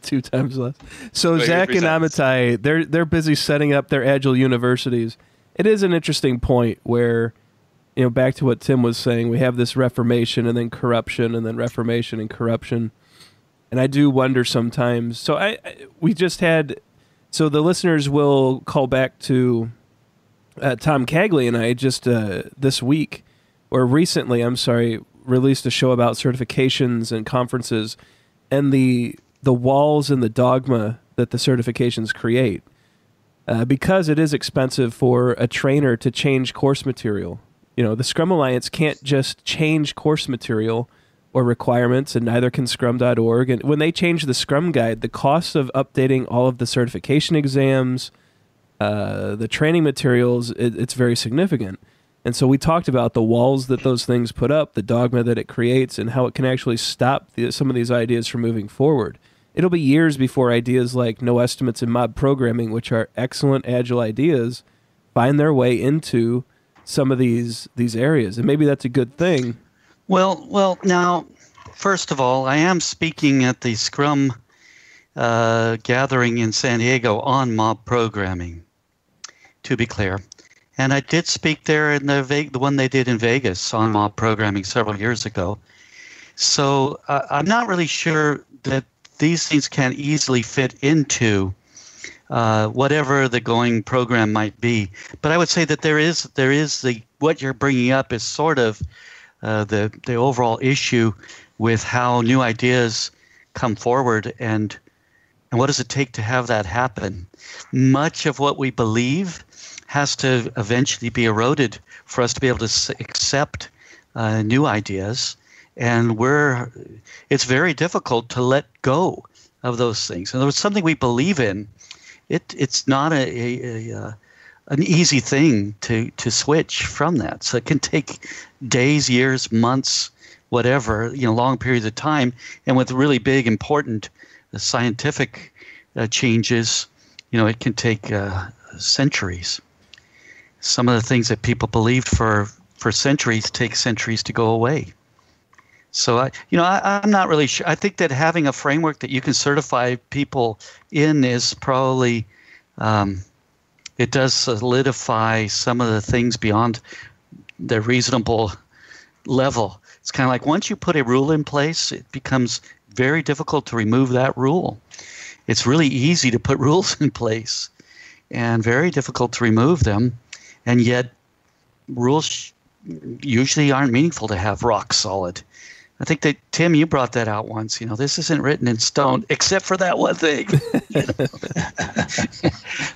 2 times less. So Zach and Amitai, they're busy setting up their Agile universities. It is an interesting point where, back to what Tim was saying, we have this reformation and then corruption and then reformation and corruption. And I do wonder sometimes. So so the listeners will call back to Tom Cagley and I just this week, or recently, released a show about certifications and conferences and the walls and the dogma that the certifications create. Because it is expensive for a trainer to change course material. The Scrum Alliance can't just change course material or requirements, and neither can Scrum.org. And when they change the Scrum Guide, the cost of updating all of the certification exams, the training materials, it's very significant. And so we talked about the walls that those things put up, the dogma that it creates, and how it can actually stop some of these ideas from moving forward. It'll be years before ideas like no estimates and mob programming, which are excellent Agile ideas, find their way into some of these areas. And maybe that's a good thing. Well, now, first of all, I am speaking at the Scrum gathering in San Diego on mob programming, to be clear. And I did speak there in the one they did in Vegas on mob programming several years ago. So I'm not really sure that these things can easily fit into whatever the going program might be. But I would say that there is what you're bringing up is sort of the overall issue with how new ideas come forward and what does it take to have that happen. Much of what we believe has to eventually be eroded for us to be able to accept new ideas, and it's very difficult to let go of those things. And there was something we believe in. It's not an easy thing to switch from that. So it can take days, years, months, whatever, long periods of time, and with really big, important scientific changes, it can take centuries. Some of the things that people believed for centuries take centuries to go away. So I'm not really sure. I think that having a framework that you can certify people in is probably it does solidify some of the things beyond the reasonable level. It's kind of like once you put a rule in place, it becomes very difficult to remove that rule. It's really easy to put rules in place and very difficult to remove them. And yet rules usually aren't meaningful to have rock solid. I think that, Tim, you brought that out once. This isn't written in stone, except for that one thing.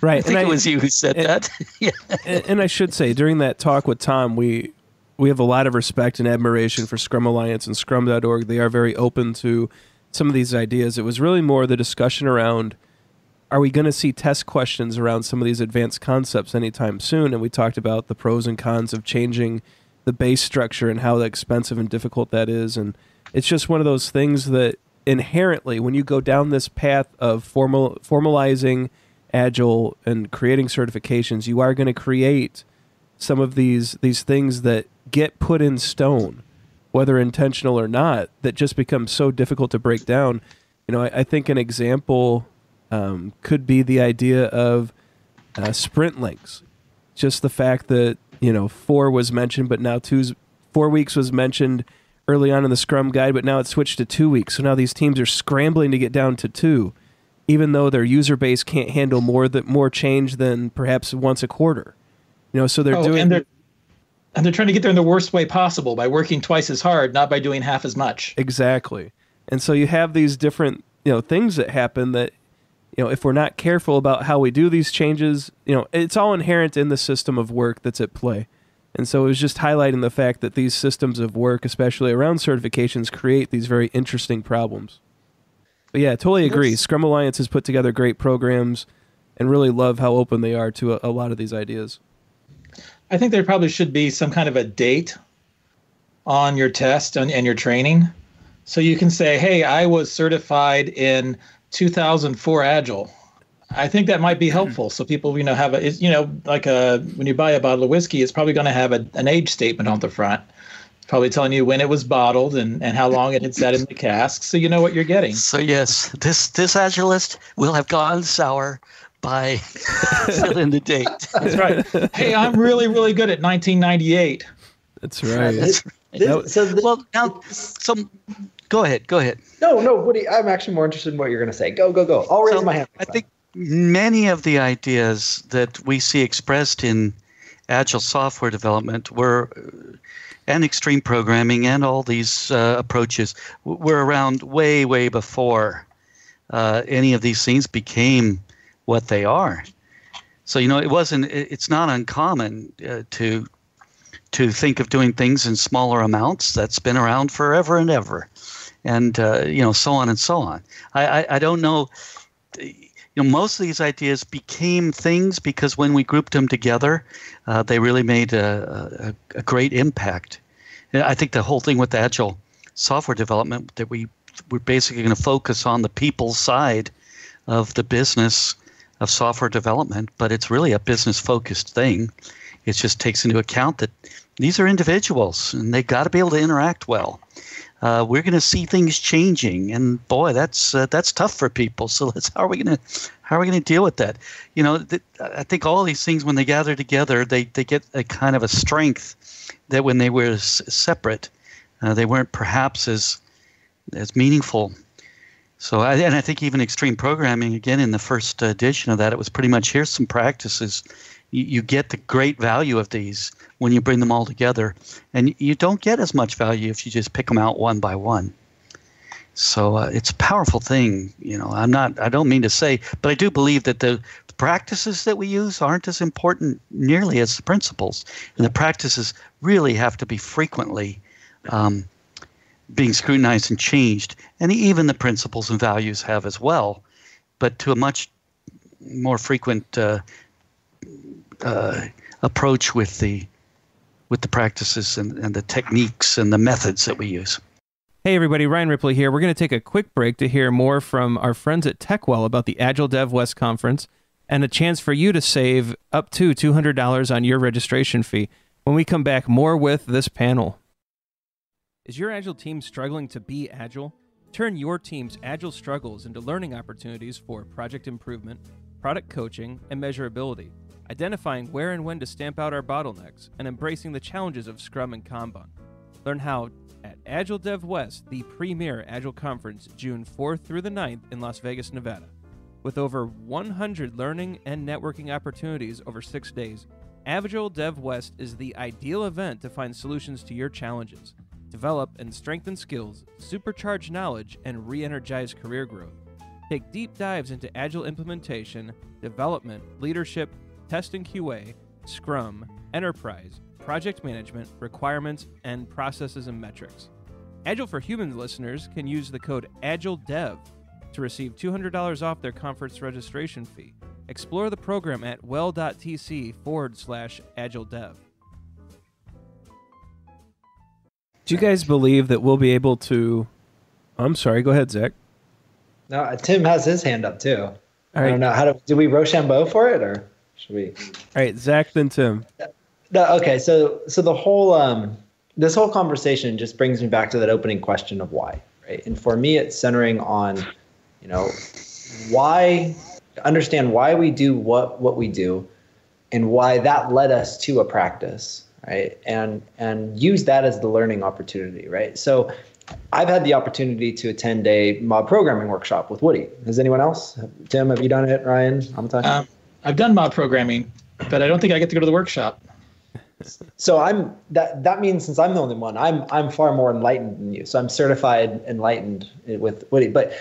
Right. I think it was you who said that. Yeah. And I should say, during that talk with Tom, we have a lot of respect and admiration for Scrum Alliance and Scrum.org. They are very open to some of these ideas. It was really more the discussion around, are we going to see test questions around some of these advanced concepts anytime soon? And we talked about the pros and cons of changing the base structure and how expensive and difficult that is. And it's just one of those things that inherently, when you go down this path of formalizing Agile and creating certifications, you are going to create some of these things that get put in stone, whether intentional or not, that just become so difficult to break down. I think an example could be the idea of sprint lengths. Just the fact that 4 was mentioned, but now 4 weeks was mentioned early on in the Scrum guide, but now it's switched to 2 weeks. So now these teams are scrambling to get down to 2, even though their user base can't handle more change than perhaps once a quarter. So they're doing. And they're trying to get there in the worst way possible by working twice as hard, not by doing half as much. Exactly. And so you have these different things that happen that if we're not careful about how we do these changes, it's all inherent in the system of work that's at play. And so it was just highlighting the fact that these systems of work, especially around certifications, create these very interesting problems. But yeah, I totally agree. Scrum Alliance has put together great programs and really love how open they are to a lot of these ideas. I think there probably should be some kind of a date on your test and your training. So you can say, hey, I was certified in 2004 Agile. I think that might be helpful. So people, have when you buy a bottle of whiskey, it's probably going to have an age statement on the front. It's probably telling you when it was bottled and how long it had sat in the cask. So you know what you're getting. So yes, this Agilist will have gone sour by fill in the date. That's right. Hey, I'm really, really good at 1998. That's right. Go ahead. No, Woody, I'm actually more interested in what you're going to say. Go. I'll raise my hand. I think many of the ideas that we see expressed in Agile software development and extreme programming and all these approaches were around way, way before any of these things became what they are. So, it's not uncommon to think of doing things in smaller amounts. That's been around forever and ever. And, so on and so on. I don't know. Most of these ideas became things because when we grouped them together, they really made a great impact. And I think the whole thing with Agile software development, that we're basically going to focus on the people side of the business of software development, but it's really a business-focused thing. It just takes into account that these are individuals, and they got to be able to interact well. We're going to see things changing, and boy, that's tough for people. So how are we going to deal with that? I think all these things, when they gather together, they get a kind of a strength that when they were separate, they weren't perhaps as meaningful. So I think even extreme programming, again, in the first edition of that, it was pretty much, here's some practices. You get the great value of these when you bring them all together, and you don't get as much value if you just pick them out one by one. So it's a powerful thing. I don't mean to say, but I do believe that the practices that we use aren't as important nearly as the principles, and the practices really have to be frequently being scrutinized and changed, and even the principles and values have as well, but to a much more frequent approach with the practices and the techniques and the methods that we use. Hey everybody, Ryan Ripley here. We're going to take a quick break to hear more from our friends at TechWell about the Agile Dev West Conference and a chance for you to save up to $200 on your registration fee. When we come back, more with this panel. Is your Agile team struggling to be Agile? Turn your team's Agile struggles into learning opportunities for project improvement, product coaching, and measurability, identifying where and when to stamp out our bottlenecks, and embracing the challenges of Scrum and Kanban. Learn how at Agile Dev West, the premier Agile conference, June 4th through the 9th in Las Vegas, Nevada. With over 100 learning and networking opportunities over 6 days, Agile Dev West is the ideal event to find solutions to your challenges. Develop and strengthen skills, supercharge knowledge, and re-energize career growth. Take deep dives into Agile implementation, development, leadership, test and QA, Scrum, enterprise, project management, requirements, and processes and metrics. Agile for Humans listeners can use the code AgileDev to receive $200 off their conference registration fee. Explore the program at well.tc/AgileDev. Do you guys believe that we'll be able to... I'm sorry, go ahead, Zach. No, Tim has his hand up too. All I right. don't know. Do we Rochambeau for it, or should we? All right, Zach, then Tim. No, okay, so the whole this whole conversation just brings me back to that opening question of why, right? And for me, it's centering on, understand why we do what we do, and why that led us to a practice, right? And use that as the learning opportunity, right? So I've had the opportunity to attend a mob programming workshop with Woody. Has anyone else? Tim, have you done it? Ryan? I've done mob programming, but I don't think I get to go to the workshop. So that means since I'm the only one, I'm far more enlightened than you. So I'm certified enlightened with Woody. But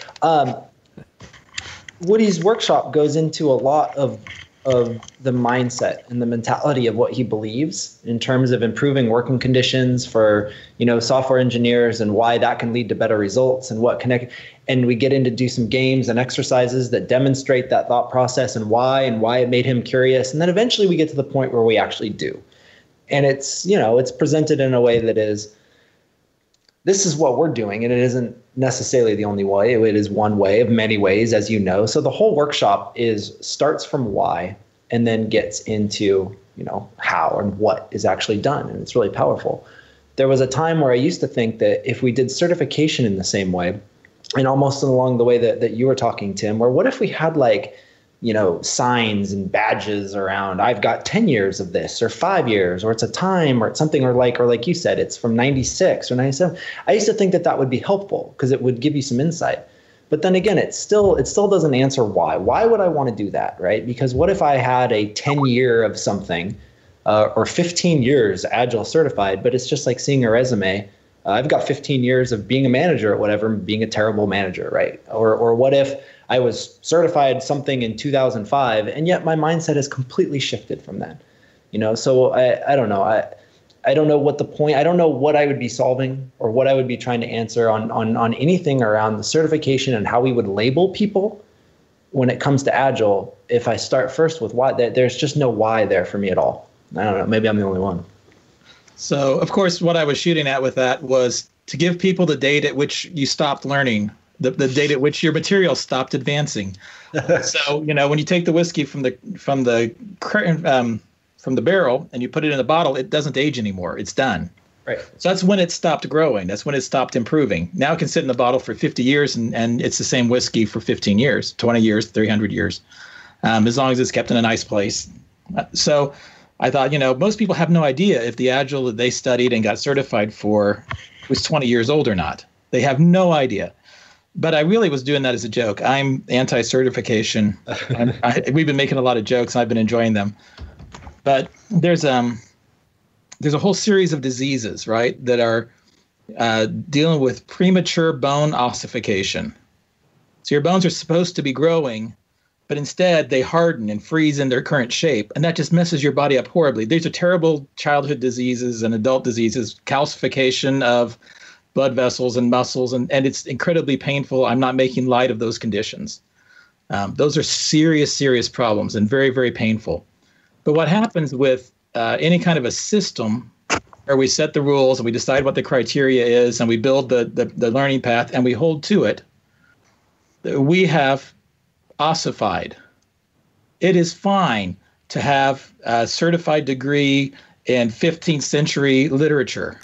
Woody's workshop goes into a lot of the mindset and the mentality of what he believes in terms of improving working conditions for software engineers, and why that can lead to better results, and and we get into do some games and exercises that demonstrate that thought process and why it made him curious. And then eventually we get to the point where we actually do. And it's presented in a way that is, this is what we're doing, and it isn't necessarily the only way. It is one way of many ways, as you know. So the whole workshop starts from why, and then gets into how and what is actually done, and it's really powerful. There was a time where I used to think that if we did certification in the same way, and almost along the way that you were talking, Tim, where what if we had signs and badges around, I've got 10 years of this, or 5 years, or it's a time, or it's something, or like you said, it's from 96 or 97. I used to think that would be helpful because it would give you some insight. But then again, it still doesn't answer why. Why would I want to do that, right? Because what if I had a 10-year of something, or 15 years Agile certified, but it's just like seeing a resume. I've got 15 years of being a manager at whatever, being a terrible manager, right? Or what if I was certified something in 2005, and yet my mindset has completely shifted from that. So I don't know. I don't know what the point, I don't know what I would be solving or what I would be trying to answer on anything around the certification and how we would label people when it comes to Agile. If I start first with why, there's just no why there for me at all. I don't know. Maybe I'm the only one. So, of course, what I was shooting at with that was to give people the date at which you stopped learning, the date at which your material stopped advancing. So, when you take the whiskey from the barrel and you put it in a bottle, it doesn't age anymore. It's done. Right. So that's when it stopped growing. That's when it stopped improving. Now it can sit in the bottle for 50 years and it's the same whiskey for 15 years, 20 years, 300 years, as long as it's kept in a nice place. So I thought, most people have no idea if the Agile that they studied and got certified for was 20 years old or not. They have no idea. But I really was doing that as a joke. I'm anti-certification. We've been making a lot of jokes, and I've been enjoying them. But there's a whole series of diseases, right, that are dealing with premature bone ossification. So your bones are supposed to be growing, but instead they harden and freeze in their current shape, and that just messes your body up horribly. These are terrible childhood diseases and adult diseases, calcification of blood vessels and muscles, and it's incredibly painful. I'm not making light of those conditions. Those are serious, serious problems and very, very painful. But what happens with any kind of a system where we set the rules and we decide what the criteria is and we build the learning path and we hold to it, we have ossified. It is fine to have a certified degree in 15th century literature,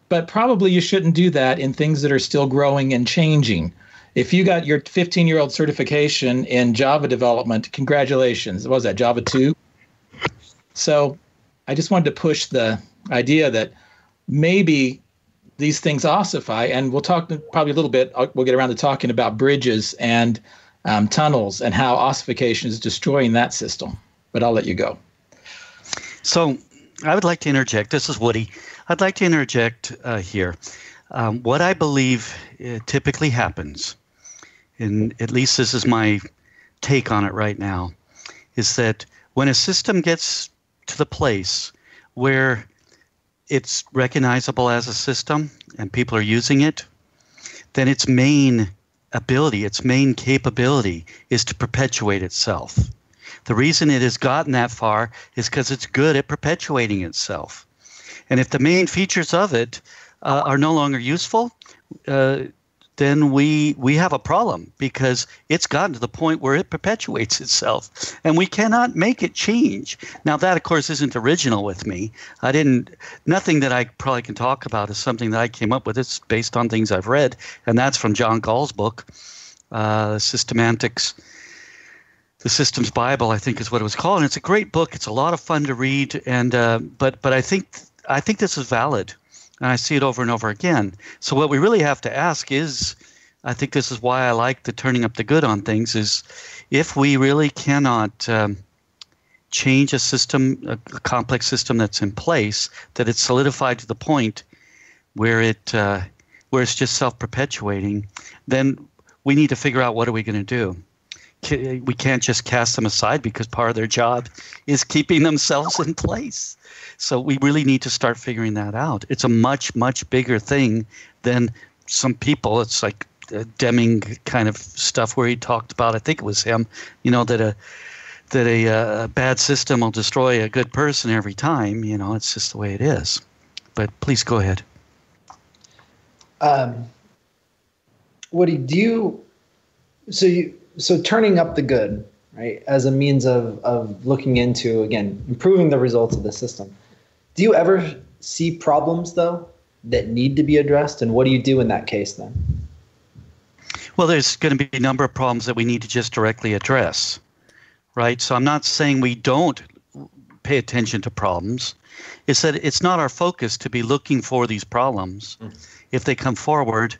but probably you shouldn't do that in things that are still growing and changing. If you got your 15-year-old certification in Java development, congratulations. What was that, Java 2? So I just wanted to push the idea that maybe these things ossify, and we'll talk probably a little bit, we'll get around to talking about bridges and tunnels and how ossification is destroying that system. But I'll let you go. So I would like to interject. This is Woody. I'd like to interject here. What I believe typically happens, and at least this is my take on it right now, is that when a system gets to the place where it's recognizable as a system and people are using it, then its main ability, its main capability is to perpetuate itself. The reason it has gotten that far is because it's good at perpetuating itself. And if the main features of it are no longer useful, then we have a problem, because it's gotten to the point where it perpetuates itself and we cannot make it change. Now that, of course, isn't original with me. Nothing that I probably can talk about is something that I came up with. It's based on things I've read, and that's from John Gall's book, Systemantics. The Systems Bible, I think, is what it was called. And it's a great book. It's a lot of fun to read. And but I think this is valid. And I see it over and over again. So what we really have to ask is, I think this is why I like the turning up the good on things, is if we really cannot change a system, a complex system that's in place, that it's solidified to the point where it's just self-perpetuating, then we need to figure out what are we going to do. We can't just cast them aside, because part of their job is keeping themselves in place. So we really need to start figuring that out. It's a much, much bigger thing than some people. It's like Deming kind of stuff where he talked about, I think it was him, that a bad system will destroy a good person every time. It's just the way it is. But please go ahead. Woody, so turning up the good, right, as a means of looking into, again, improving the results of the system. Do you ever see problems, though, that need to be addressed? And what do you do in that case then? Well, there's going to be a number of problems that we need to just directly address, right? So I'm not saying we don't pay attention to problems. It's that it's not our focus to be looking for these problems. If they come forward,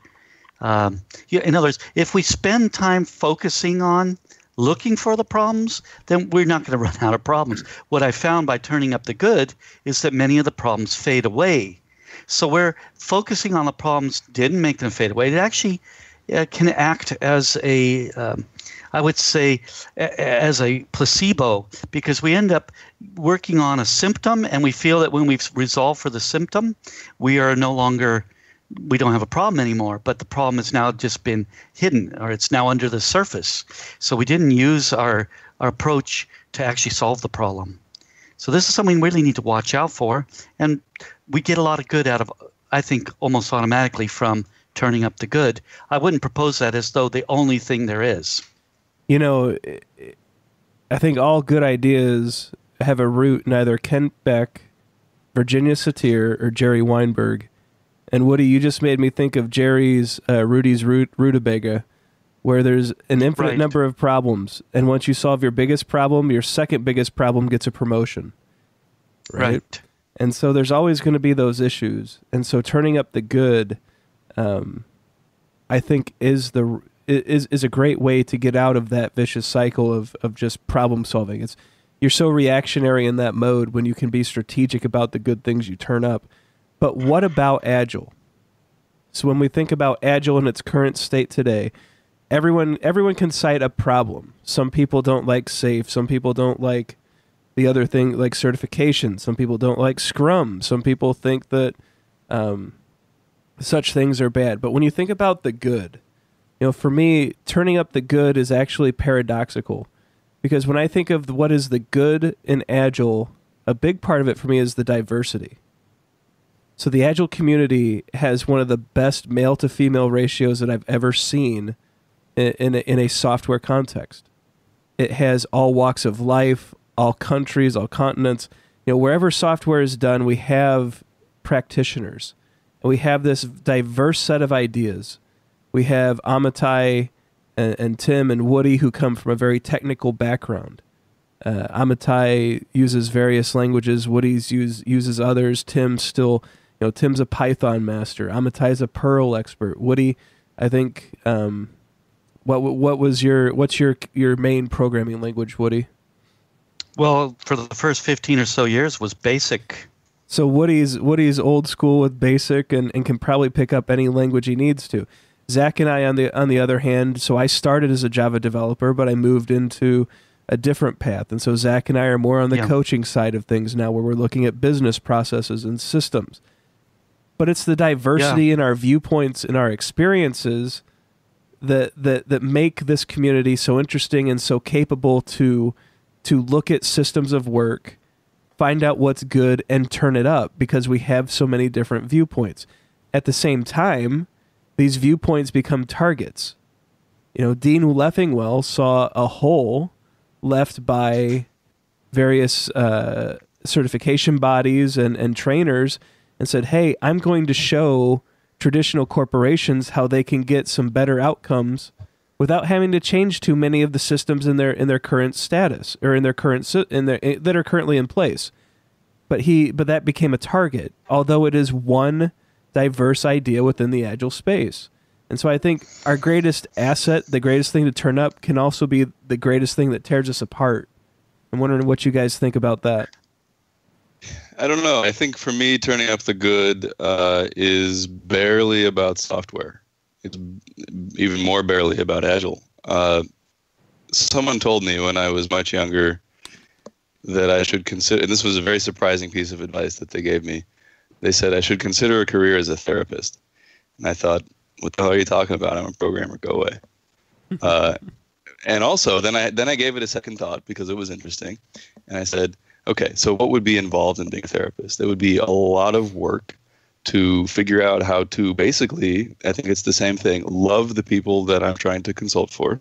in other words, if we spend time focusing on looking for the problems, then we're not going to run out of problems. What I found by turning up the good is that many of the problems fade away. So where focusing on the problems didn't make them fade away, it actually can act as I would say, as a placebo, because we end up working on a symptom, and we feel that when we've resolved for the symptom, we don't have a problem anymore, but the problem has now just been hidden, or it's now under the surface. So we didn't use our approach to actually solve the problem. So this is something we really need to watch out for, and we get a lot of good out of, I think, almost automatically from turning up the good. I wouldn't propose that as though the only thing there is. I think all good ideas have a root in either Kent Beck, Virginia Satir, or Jerry Weinberg. And Woody, you just made me think of Rudy's Rutabaga, where there's an infinite number of problems. And once you solve your biggest problem, your second biggest problem gets a promotion. Right. And so there's always going to be those issues. And so turning up the good, I think, is a great way to get out of that vicious cycle of just problem solving. You're so reactionary in that mode when you can be strategic about the good things you turn up. But what about Agile? So when we think about Agile in its current state today, everyone can cite a problem. Some people don't like SAFe. Some people don't like the other thing, like certification. Some people don't like Scrum. Some people think that such things are bad. But when you think about the good, for me, turning up the good is actually paradoxical. Because when I think of what is the good in Agile, a big part of it for me is the diversity. So the Agile community has one of the best male-to-female ratios that I've ever seen in a software context. It has all walks of life, all countries, all continents. Wherever software is done, we have practitioners. And we have this diverse set of ideas. We have Amitai and Tim and Woody, who come from a very technical background. Amitai uses various languages. Woody's uses others. Tim's a Python master. Amitai's a Perl expert. Woody, I think, what's your main programming language, Woody? Well, for the first 15 or so years was BASIC. So Woody's old school with basic and can probably pick up any language he needs to. Zach and I, on the other hand, so I started as a Java developer, but I moved into a different path. And so Zach and I are more on the coaching side of things now, where we're looking at business processes and systems. But it's the diversity in our viewpoints and our experiences that make this community so interesting and so capable to look at systems of work, find out what's good, and turn it up, because we have so many different viewpoints. At the same time, these viewpoints become targets. Dean Leffingwell saw a hole left by various certification bodies and trainers and said, hey, I'm going to show traditional corporations how they can get some better outcomes without having to change too many of the systems in their current status, or that are currently in place. But that became a target, although it is one diverse idea within the Agile space. And so I think our greatest asset, the greatest thing to turn up, can also be the greatest thing that tears us apart. I'm wondering what you guys think about that. I don't know. I think for me, turning up the good is barely about software. It's even more barely about Agile. Someone told me when I was much younger that I should consider, and this was a very surprising piece of advice that they gave me. They said I should consider a career as a therapist. And I thought, what the hell are you talking about? I'm a programmer. Go away. And also, then I gave it a second thought because it was interesting. And I said, okay, so what would be involved in being a therapist? It would be a lot of work to figure out how to basically, I think it's the same thing, love the people that I'm trying to consult for.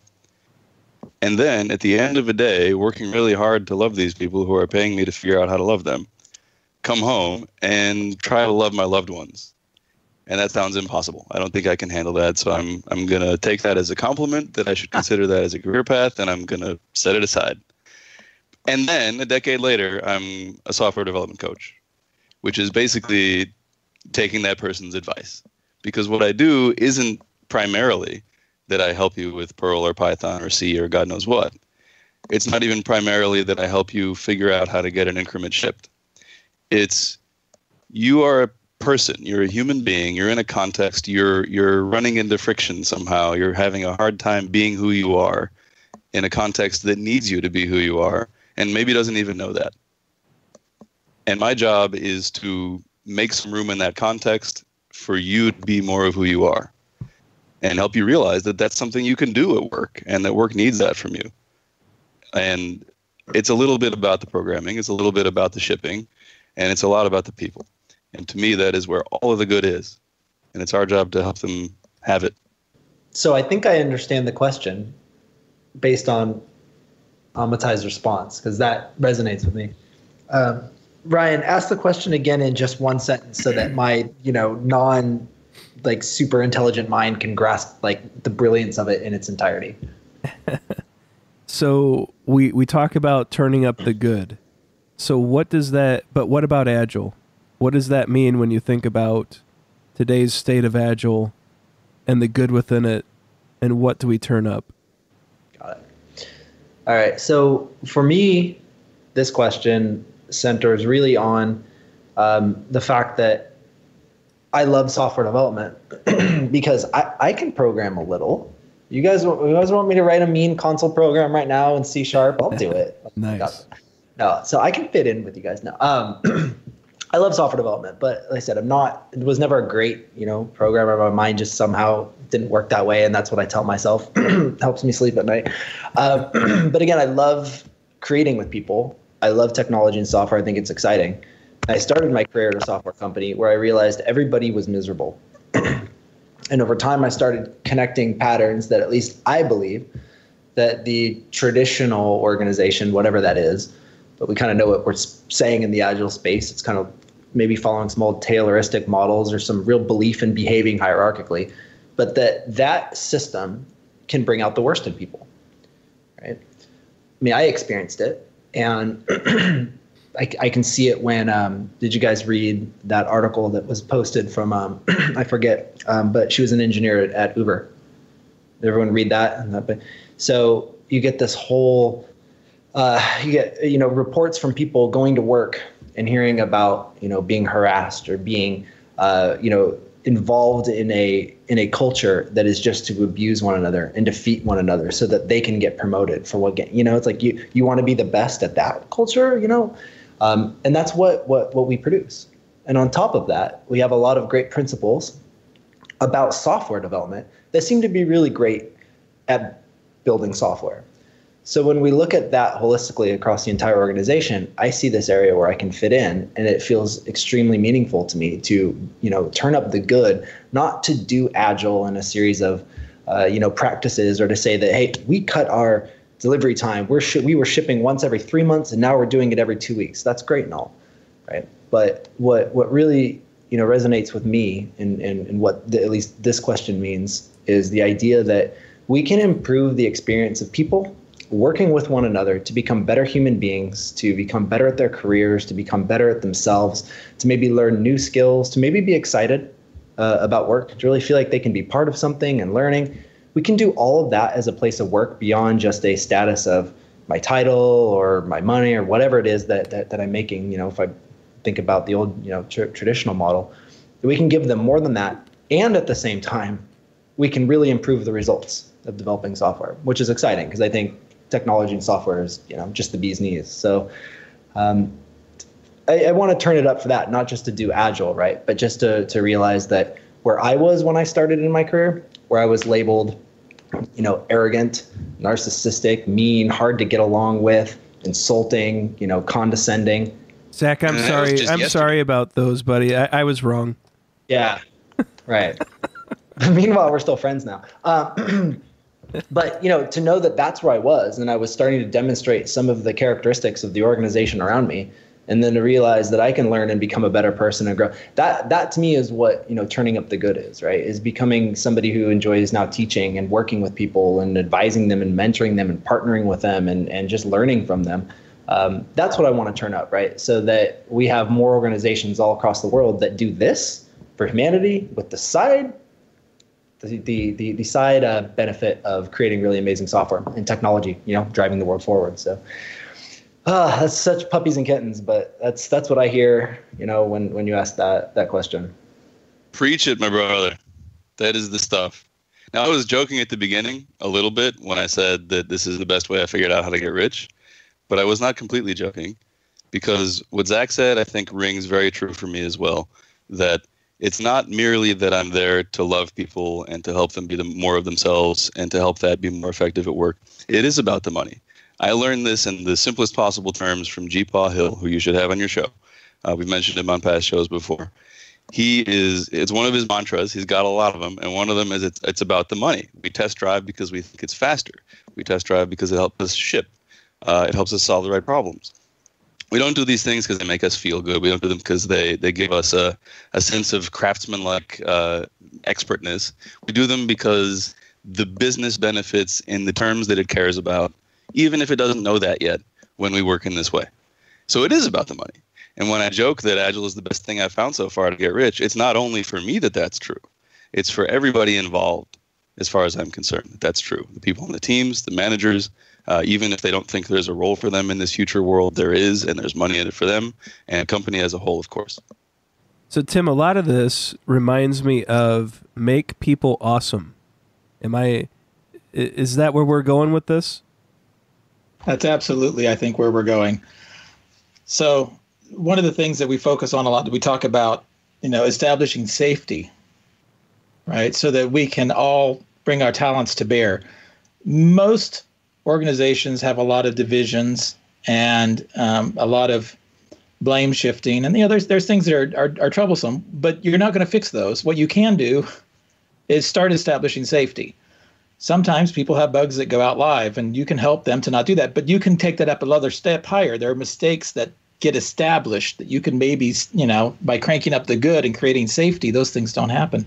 And then at the end of the day, working really hard to love these people who are paying me to figure out how to love them, come home and try to love my loved ones. And that sounds impossible. I don't think I can handle that. So I'm going to take that as a compliment, that I should consider that as a career path, and I'm going to set it aside. And then a decade later, I'm a software development coach, which is basically taking that person's advice. Because what I do isn't primarily that I help you with Perl or Python or C or God knows what. It's not even primarily that I help you figure out how to get an increment shipped. It's you are a person, you're a human being, you're in a context, you're running into friction somehow, you're having a hard time being who you are in a context that needs you to be who you are, and maybe doesn't even know that. And my job is to make some room in that context for you to be more of who you are, and help you realize that that's something you can do at work, and that work needs that from you. And it's a little bit about the programming, it's a little bit about the shipping, and it's a lot about the people. And to me, that is where all of the good is. And it's our job to help them have it. So I think I understand the question based on Amitai's response, because that resonates with me. Ryan, ask the question again in just one sentence so that my, super intelligent mind can grasp the brilliance of it in its entirety. So we talk about turning up the good. So what about Agile? What does that mean when you think about today's state of Agile and the good within it, and what do we turn up? Got it. All right. So for me, this question centers really on the fact that I love software development because I can program a little. You guys want me to write a mean console program right now in C#? I'll do it. Nice. No, so I can fit in with you guys now. I love software development, but like I said, was never a great, programmer. My mind just somehow didn't work that way. And that's what I tell myself. Helps me sleep at night. But again, I love creating with people. I love technology and software. I think it's exciting. I started my career at a software company where I realized everybody was miserable. And over time, I started connecting patterns that at least I believe that the traditional organization, whatever that is, but we kind of know what we're saying in the Agile space. It's kind of maybe following some old Tayloristic models or some real belief in behaving hierarchically, but that system can bring out the worst in people, right? I mean, I experienced it, and I can see it when, did you guys read that article that was posted from, I forget, but she was an engineer at Uber. Did everyone read that? So you get this whole, you get reports from people going to work and hearing about, being harassed or being, involved in a culture that is just to abuse one another and defeat one another so that they can get promoted for what, it's like you want to be the best at that culture, and that's what we produce. And on top of that, we have a lot of great principles about software development that seem to be really great at building software. So when we look at that holistically across the entire organization, I see this area where I can fit in, and it feels extremely meaningful to me to, turn up the good, not to do Agile in a series of, practices, or to say that, hey, we cut our delivery time. We were shipping once every 3 months, and now we're doing it every 2 weeks. That's great and all, right? But what really, resonates with me and what at least this question means is the idea that we can improve the experience of people working with one another to become better human beings, to become better at their careers, to become better at themselves, to maybe learn new skills, to maybe be excited about work, to really feel like they can be part of something and learning. We can do all of that as a place of work beyond just a status of my title or my money or whatever it is that I'm making. If I think about the old, traditional model, we can give them more than that. And at the same time, we can really improve the results of developing software, which is exciting because I think technology and software is, just the bee's knees. So I want to turn it up for that, not just to do Agile, right? But just to realize that where I was when I started in my career, where I was labeled, arrogant, narcissistic, mean, hard to get along with, insulting, condescending. Zach, I'm sorry. I'm sorry about those, buddy. I was wrong. Yeah, right. Meanwhile, we're still friends now. But, to know that that's where I was, and I was starting to demonstrate some of the characteristics of the organization around me, and then to realize that I can learn and become a better person and grow, that to me is what, turning up the good is, right? Is becoming somebody who enjoys now teaching and working with people and advising them and mentoring them and partnering with them and just learning from them. That's what I want to turn up, right? So that we have more organizations all across the world that do this for humanity with the side benefit of creating really amazing software and technology, driving the world forward. So that's such puppies and kittens, but that's what I hear, when you ask that question. Preach it, my brother. That is the stuff. Now, I was joking at the beginning a little bit when I said that this is the best way I figured out how to get rich, but I was not completely joking, because what Zach said, I think, rings very true for me as well, that it's not merely that I'm there to love people and to help them be more of themselves and to help that be more effective at work. It is about the money. I learned this in the simplest possible terms from G. Paul Hill, who you should have on your show. We've mentioned him on past shows before. It's one of his mantras. He's got a lot of them. And one of them is it's about the money. We test drive because we think it's faster. We test drive because it helps us ship. It helps us solve the right problems. We don't do these things because they make us feel good. We don't do them because they give us a sense of craftsman-like expertness. We do them because the business benefits in the terms that it cares about, even if it doesn't know that yet when we work in this way. So it is about the money. And when I joke that Agile is the best thing I've found so far to get rich, it's not only for me that that's true. It's for everybody involved, as far as I'm concerned. That's true. The people on the teams, the managers, even if they don't think there's a role for them in this future world, there is, and there's money in it for them, and company as a whole, of course. So, Tim, a lot of this reminds me of make people awesome. Is that where we're going with this? That's absolutely, I think, where we're going. So one of the things that we focus on a lot, that we talk about, establishing safety, right? So that we can all bring our talents to bear. Most organizations have a lot of divisions and a lot of blame shifting. And, there's things that are troublesome, but you're not going to fix those. What you can do is start establishing safety. Sometimes people have bugs that go out live, and you can help them to not do that. But you can take that up another step higher. There are mistakes that get established that you can maybe, by cranking up the good and creating safety, those things don't happen.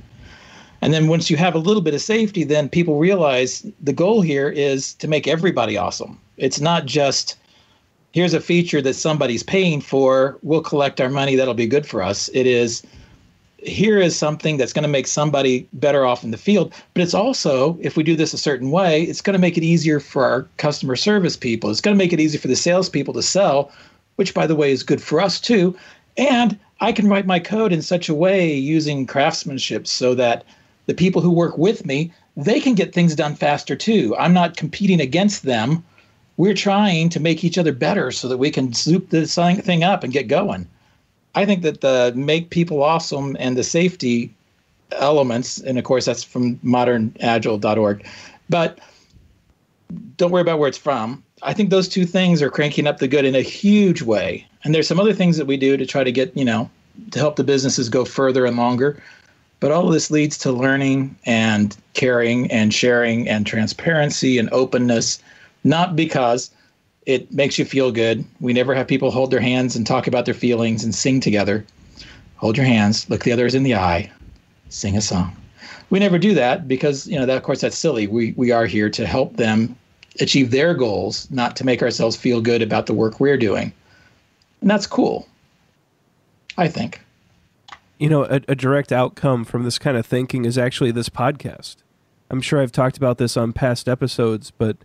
And then once you have a little bit of safety, then people realize the goal here is to make everybody awesome. It's not just, here's a feature that somebody's paying for, we'll collect our money, that'll be good for us. It is, here is something that's going to make somebody better off in the field. But it's also, if we do this a certain way, it's going to make it easier for our customer service people. It's going to make it easier for the salespeople to sell, which, by the way, is good for us too. And I can write my code in such a way using craftsmanship so that the people who work with me, they can get things done faster too. I'm not competing against them. We're trying to make each other better so that we can soup this thing up and get going. I think that the make people awesome and the safety elements, and of course that's from modernagile.org, but don't worry about where it's from. I think those two things are cranking up the good in a huge way. And there's some other things that we do to try to get, to help the businesses go further and longer. But all of this leads to learning and caring and sharing and transparency and openness, not because it makes you feel good. We never have people hold their hands and talk about their feelings and sing together. Hold your hands, look the others in the eye, sing a song. We never do that because, that of course, that's silly. We are here to help them achieve their goals, not to make ourselves feel good about the work we're doing. And that's cool, I think. A direct outcome from this kind of thinking is actually this podcast. I'm sure I've talked about this on past episodes, but,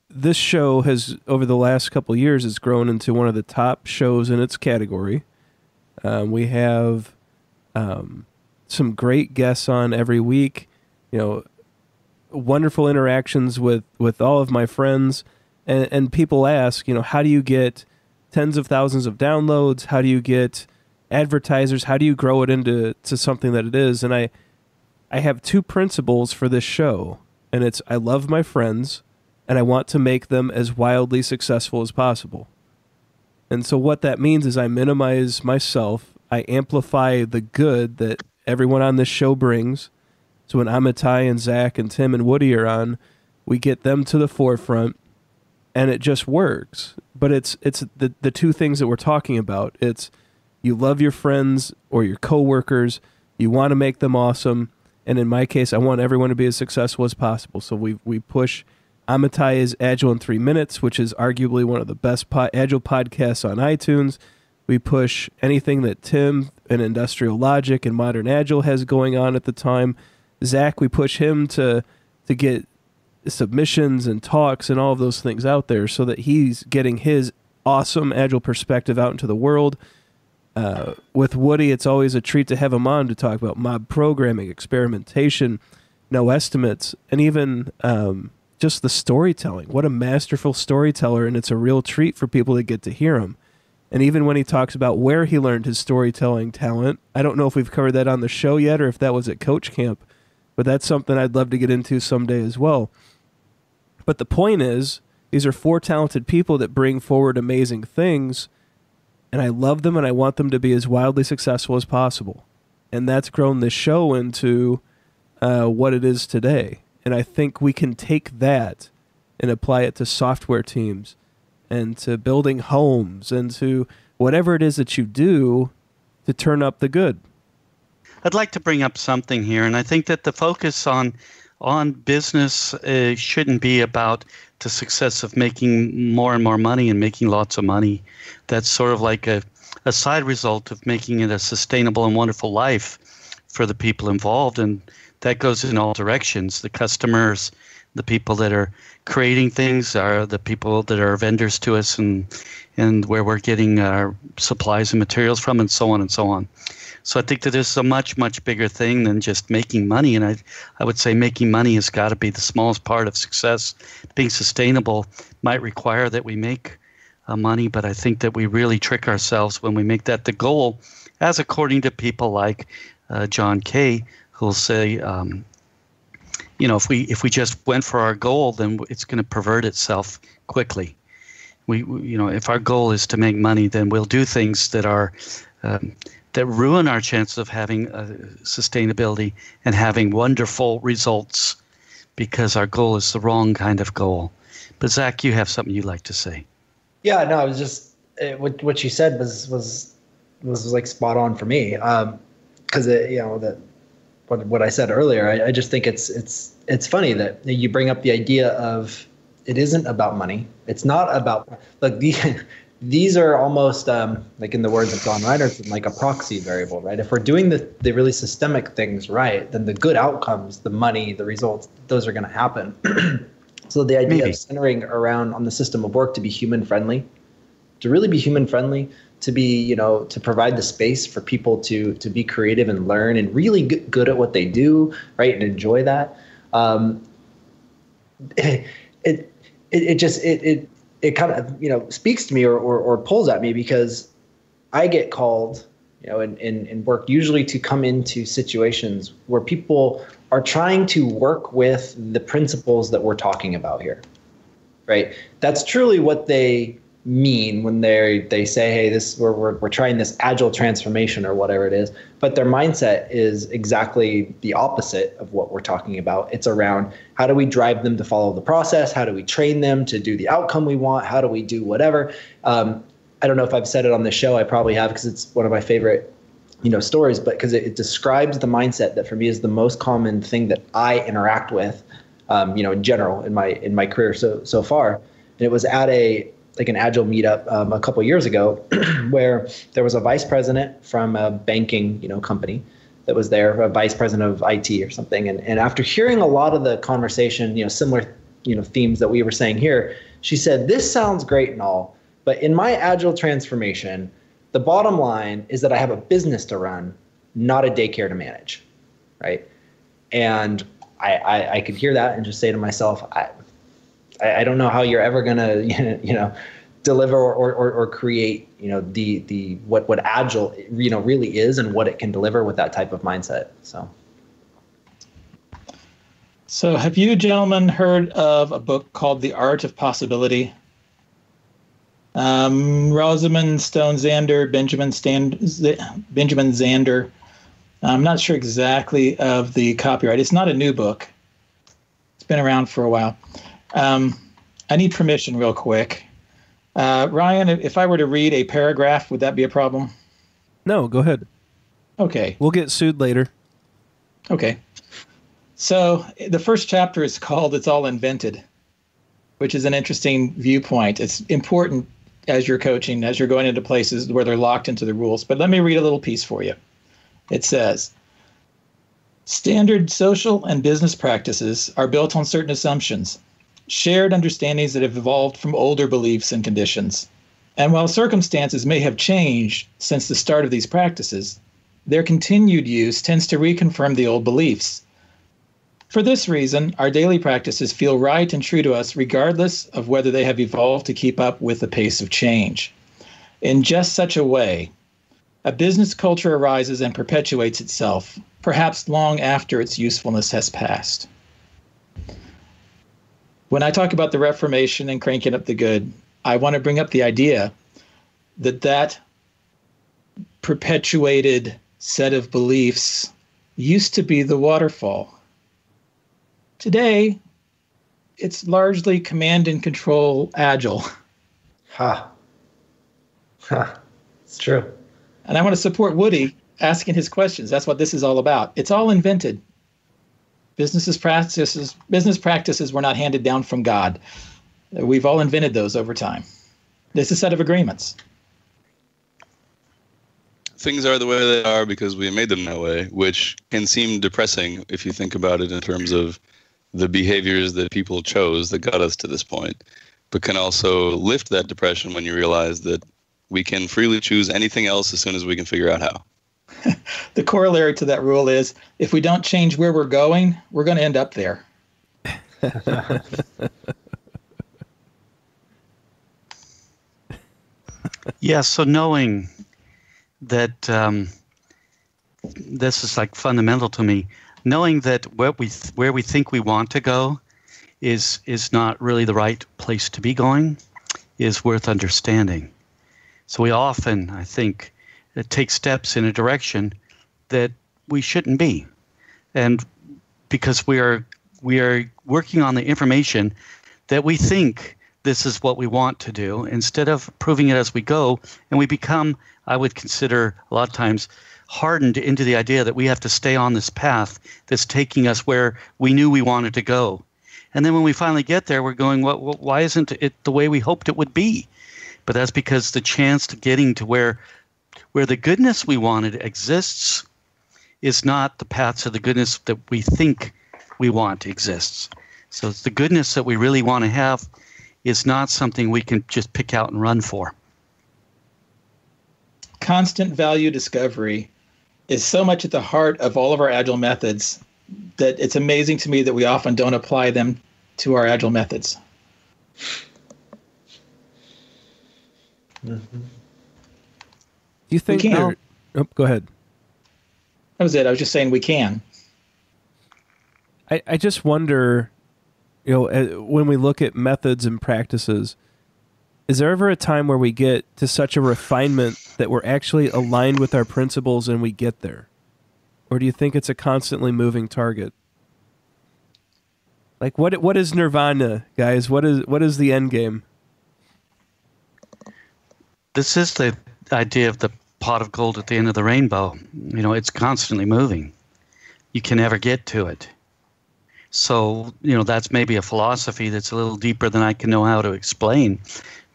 this show has, over the last couple of years, has grown into one of the top shows in its category. We have some great guests on every week, wonderful interactions with all of my friends, and people ask, how do you get tens of thousands of downloads? How do you get advertisers? How do you grow it into something that it is? And I have two principles for this show, and it's I love my friends, and I want to make them as wildly successful as possible. And so what that means is I minimize myself, I amplify the good that everyone on this show brings. So when Amitai and Zach and Tim and Woody are on, we get them to the forefront, and it just works. But it's the two things that we're talking about. It's you love your friends or your coworkers, you want to make them awesome, and in my case, I want everyone to be as successful as possible. So we push Amitai's Agile in 3 Minutes, which is arguably one of the best Agile podcasts on iTunes. We push anything that Tim and Industrial Logic and Modern Agile has going on at the time. Zach, we push him to get submissions and talks and all of those things out there so that he's getting his awesome Agile perspective out into the world. With Woody, it's always a treat to have him on to talk about mob programming, experimentation, no estimates, and even just the storytelling. What a masterful storyteller, and it's a real treat for people to get to hear him. And even when he talks about where he learned his storytelling talent, I don't know if we've covered that on the show yet or if that was at Coach Camp, but that's something I'd love to get into someday as well. But the point is, these are four talented people that bring forward amazing things, and I love them and I want them to be as wildly successful as possible. And that's grown this show into what it is today. And I think we can take that and apply it to software teams and to building homes and to whatever it is that you do to turn up the good. I'd like to bring up something here, and I think that the focus on business shouldn't be about the success of making more and more money and making lots of money. That's sort of like a side result of making it a sustainable and wonderful life for the people involved, and that goes in all directions. The customers, the people that are creating things are the people that are vendors to us and where we're getting our supplies and materials from, and so on and so on. So I think that this is a much, much bigger thing than just making money. And I would say making money has got to be the smallest part of success. Being sustainable might require that we make money, but I think that we really trick ourselves when we make that the goal, as according to people like John Kay, who'll say, if we just went for our goal, then it's going to pervert itself quickly. If our goal is to make money, then we'll do things that are that ruin our chances of having sustainability and having wonderful results because our goal is the wrong kind of goal. But Zach, you have something you'd like to say. Yeah, no, it was just what you said was like spot on for me. Because what I said earlier, I just think it's funny that you bring up the idea of it isn't about money. It's not about these are almost like in the words of Don Ryderson, like a proxy variable, right? If we're doing the really systemic things right, then the good outcomes, the money, the results, those are going to happen. So the idea Maybe. of centering around on the system of work to be human friendly, to really be human friendly, to be, to provide the space for people to be creative and learn and really get good at what they do, right, and enjoy that. It kind of, speaks to me or pulls at me, because I get called, in work usually to come into situations where people are trying to work with the principles that we're talking about here, right? That's truly what they mean when they say, hey, we're trying this agile transformation or whatever it is. But their mindset is exactly the opposite of what we're talking about. It's around, how do we drive them to follow the process? How do we train them to do the outcome we want? How do we do whatever? I don't know if I've said it on the show. I probably have, because it's one of my favorite stories, but because it describes the mindset that for me is the most common thing that I interact with, in general in my career so far. And it was at an Agile meetup a couple of years ago, where there was a vice president from a banking company that was there, a vice president of IT or something. And after hearing a lot of the conversation, similar themes that we were saying here, she said, "This sounds great and all, but in my Agile transformation, the bottom line is that I have a business to run, not a daycare to manage," right? And I could hear that and just say to myself, I don't know how you're ever gonna deliver or create the what Agile really is and what it can deliver with that type of mindset. So have you gentlemen heard of a book called The Art of Possibility? Rosamund Stone Zander, Benjamin Zander. I'm not sure exactly of the copyright. It's not a new book. It's been around for a while. I need permission real quick. Ryan, if I were to read a paragraph, would that be a problem? No, go ahead. Okay. We'll get sued later. Okay. So the first chapter is called It's All Invented, which is an interesting viewpoint. It's important as you're coaching, as you're going into places where they're locked into the rules. But let me read a little piece for you. It says, standard social and business practices are built on certain assumptions, shared understandings that have evolved from older beliefs and conditions. And while circumstances may have changed since the start of these practices, their continued use tends to reconfirm the old beliefs. For this reason, our daily practices feel right and true to us regardless of whether they have evolved to keep up with the pace of change. In just such a way, a business culture arises and perpetuates itself, perhaps long after its usefulness has passed. When I talk about the Reformation and cranking up the good, I want to bring up the idea that perpetuated set of beliefs used to be the waterfall. Today, it's largely command and control agile. It's true. And I want to support Woody asking his questions. That's what this is all about. It's all invented. Business practices were not handed down from God. We've all invented those over time. It's a set of agreements. Things are the way they are because we made them that way, which can seem depressing if you think about it in terms of the behaviors that people chose that got us to this point, but can also lift that depression when you realize that we can freely choose anything else as soon as we can figure out how. The corollary to that rule is, if we don't change where we're going to end up there. Yeah, so knowing that this is like fundamental to me, knowing that where we think we want to go is not really the right place to be going is worth understanding. So we often, I think, take steps in a direction that we shouldn't be, and because we are working on the information that we think this is what we want to do, instead of proving it as we go, and we become, I would consider a lot of times, hardened into the idea that we have to stay on this path that's taking us where we knew we wanted to go. And then when we finally get there, we're going, well, why isn't it the way we hoped it would be? But that's because the chance to getting to where the goodness we wanted exists is not the path to the goodness that we think we want exists. So it's the goodness that we really want to have is not something we can just pick out and run for. Constant value discovery is so much at the heart of all of our Agile methods that it's amazing to me that we often don't apply them to our Agile methods. Do you think there... Oh, go ahead. That was it. I was just saying we can. I just wonder, when we look at methods and practices, is there ever a time where we get to such a refinement that we're actually aligned with our principles and we get there? Or do you think it's a constantly moving target? Like, what is nirvana, guys? What is the end game? This is the idea of the pot of gold at the end of the rainbow. It's constantly moving. You can never get to it. So, that's maybe a philosophy that's a little deeper than I can know how to explain.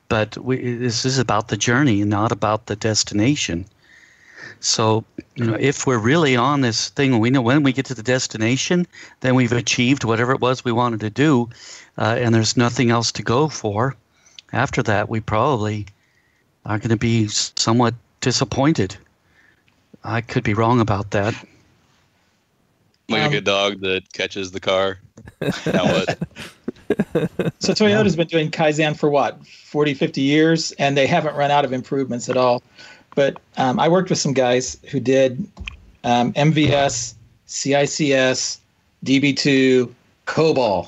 But this is about the journey, not about the destination. So, if we're really on this thing, we know when we get to the destination, then we've achieved whatever it was we wanted to do, and there's nothing else to go for. After that, we probably are going to be somewhat disappointed. I could be wrong about that. Like a dog that catches the car. Now what? So Toyota's been doing Kaizen for 40, 50 years, and they haven't run out of improvements at all. But I worked with some guys who did MVS, CICS, DB2, COBOL.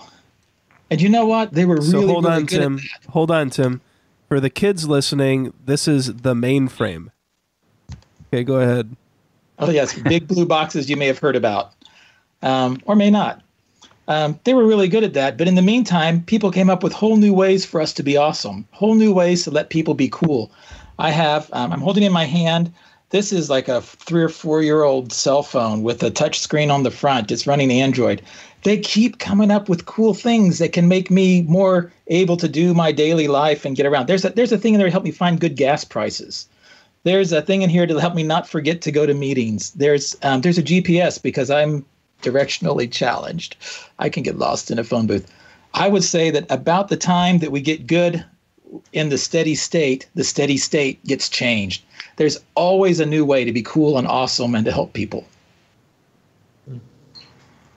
And you know what? They were really, hold on, really good Tim. at that. Hold on, Tim. For the kids listening, this is the mainframe. Okay, go ahead. Oh, yes. Big blue boxes you may have heard about, or may not. They were really good at that. But in the meantime, people came up with whole new ways for us to be awesome, whole new ways to let people be cool. I'm holding in my hand. This is like a 3 or 4 year old cell phone with a touch screen on the front. It's running Android. They keep coming up with cool things that can make me more able to do my daily life and get around. There's a thing in there to help me find good gas prices. There's a thing in here to help me not forget to go to meetings. There's a GPS because I'm directionally challenged. I can get lost in a phone booth. I would say that about the time that we get good in the steady state gets changed. There's always a new way to be cool and awesome and to help people.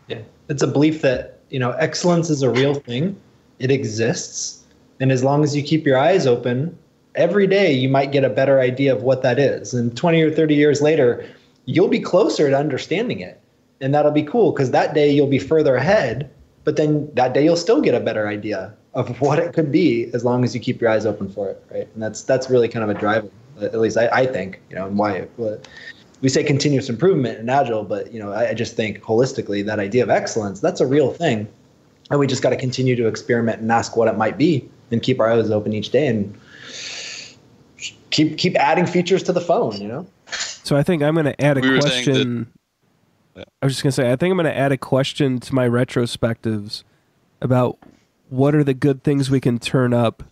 Yeah, it's a belief that, excellence is a real thing. It exists. And as long as you keep your eyes open, every day you might get a better idea of what that is. And 20 or 30 years later, you'll be closer to understanding it. And that'll be cool because that day you'll be further ahead, but then that day you'll still get a better idea of what it could be as long as you keep your eyes open for it, right? And that's really kind of a driver, at least I think, and why we say continuous improvement in Agile, but I just think holistically that idea of excellence, that's a real thing. And we just got to continue to experiment and ask what it might be and keep our eyes open each day and keep adding features to the phone, So I think I'm going to add a question. I was just going to say, I think I'm going to add a question to my retrospectives about what are the good things we can turn up,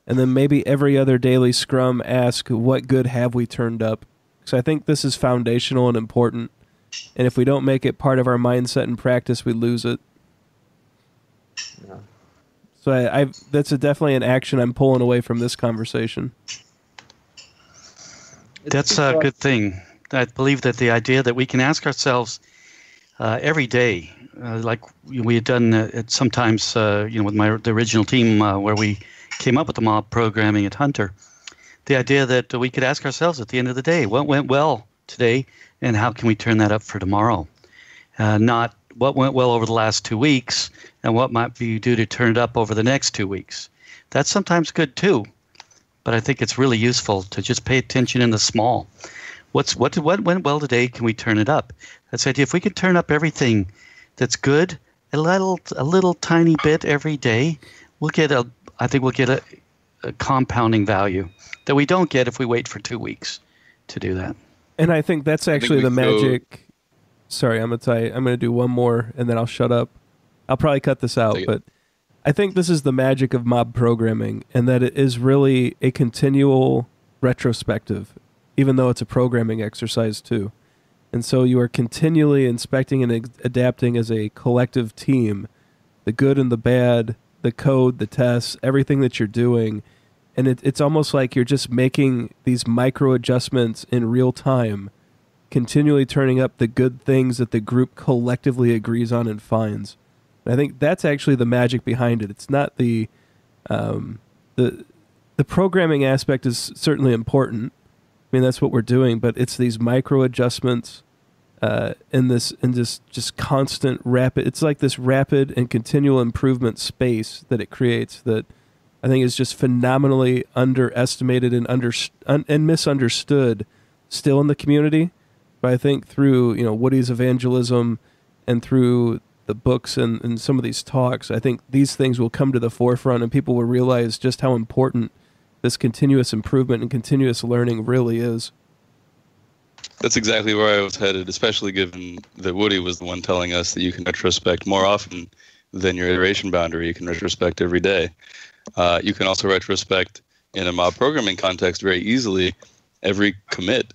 and then maybe every other daily Scrum ask, what good have we turned up? So I think this is foundational and important, and if we don't make it part of our mindset and practice, we lose it. Yeah. So that's definitely an action I'm pulling away from this conversation. That's a good thing. I believe that the idea that we can ask ourselves every day, like we had done sometimes, with the original team where we came up with the mob programming at Hunter, the idea that we could ask ourselves at the end of the day, what went well today and how can we turn that up for tomorrow? Not what went well over the last 2 weeks and what might be due to turn it up over the next 2 weeks. That's sometimes good too, but I think it's really useful to just pay attention in the small. What went well today? Can we turn it up? That's the idea. If we can turn up everything that's good, a little tiny bit every day, we'll get a compounding value that we don't get if we wait for 2 weeks to do that. And I think that's actually the magic. Sorry, I'm going to do one more and then I'll shut up. I'll probably cut this out, but I think this is the magic of mob programming, and that it is really a continual retrospective, even though it's a programming exercise too. And so you are continually inspecting and adapting as a collective team the good and the bad, the code, the tests, everything that you're doing. And it's almost like you're just making these micro adjustments in real time, continually turning up the good things that the group collectively agrees on and finds. And I think that's actually the magic behind it. It's not the programming aspect is certainly important. I mean, that's what we're doing, but it's these micro adjustments in this just constant rapid. It's like this rapid and continual improvement space that it creates that I think is just phenomenally underestimated and misunderstood still in the community. But I think through Woody's evangelism and through the books and some of these talks, I think these things will come to the forefront and people will realize just how important this continuous improvement and continuous learning really is. That's exactly where I was headed, especially given that Woody was the one telling us that you can retrospect more often than your iteration boundary. You can retrospect every day. You can also retrospect in a mob programming context very easily every commit,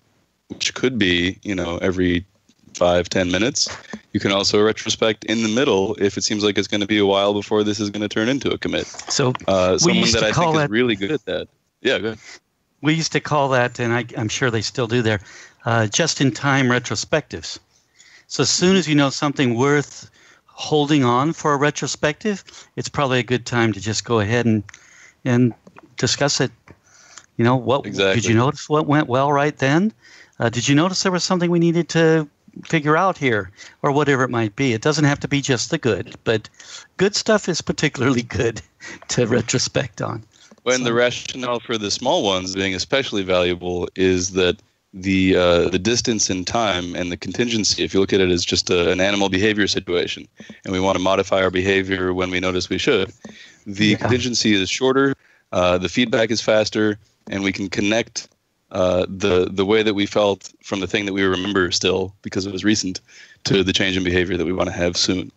which could be, every 5-10 minutes. You can also retrospect in the middle if it seems like it's going to be a while before this is going to turn into a commit. So someone that I think is really good at that. Yeah, go ahead. We used to call that, and I'm sure they still do there, just-in-time retrospectives. So as soon as you know something worth holding on for a retrospective, it's probably a good time to just go ahead and discuss it. Exactly. Did you notice what went well right then? Did you notice there was something we needed to figure out here, or whatever it might be? It doesn't have to be just the good, but good stuff is particularly good to retrospect on. Well, and the rationale for the small ones being especially valuable is that the distance in time and the contingency, if you look at it as just an animal behavior situation, and we want to modify our behavior when we notice we should, the contingency is shorter, the feedback is faster, and we can connect the way that we felt from the thing that we remember still because it was recent to the change in behavior that we want to have soon.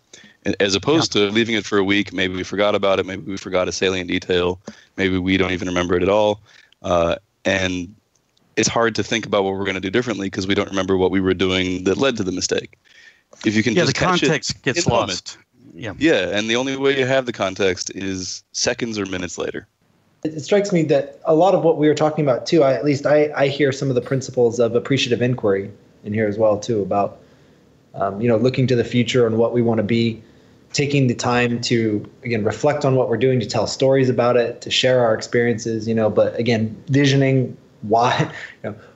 As opposed to leaving it for a week, maybe we forgot about it, maybe we forgot a salient detail, maybe we don't even remember it at all, and it's hard to think about what we're going to do differently because we don't remember what we were doing that led to the mistake. If you can just the catch context it gets in the lost. moment. Yeah, and the only way you have the context is seconds or minutes later. It strikes me that a lot of what we were talking about too, I hear some of the principles of appreciative inquiry in here as well too, about looking to the future and what we want to be, taking the time to, again, reflect on what we're doing, to tell stories about it, to share our experiences, but again, visioning why,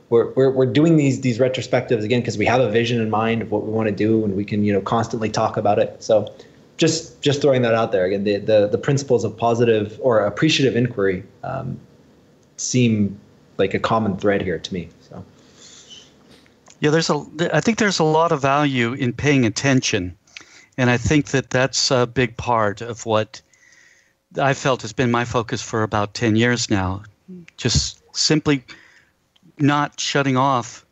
we're doing these retrospectives again because we have a vision in mind of what we want to do, and we can, constantly talk about it. So just throwing that out there again, the principles of positive or appreciative inquiry seem like a common thread here to me. So I think there's a lot of value in paying attention. And I think that's a big part of what I felt has been my focus for about 10 years now. Just simply not shutting off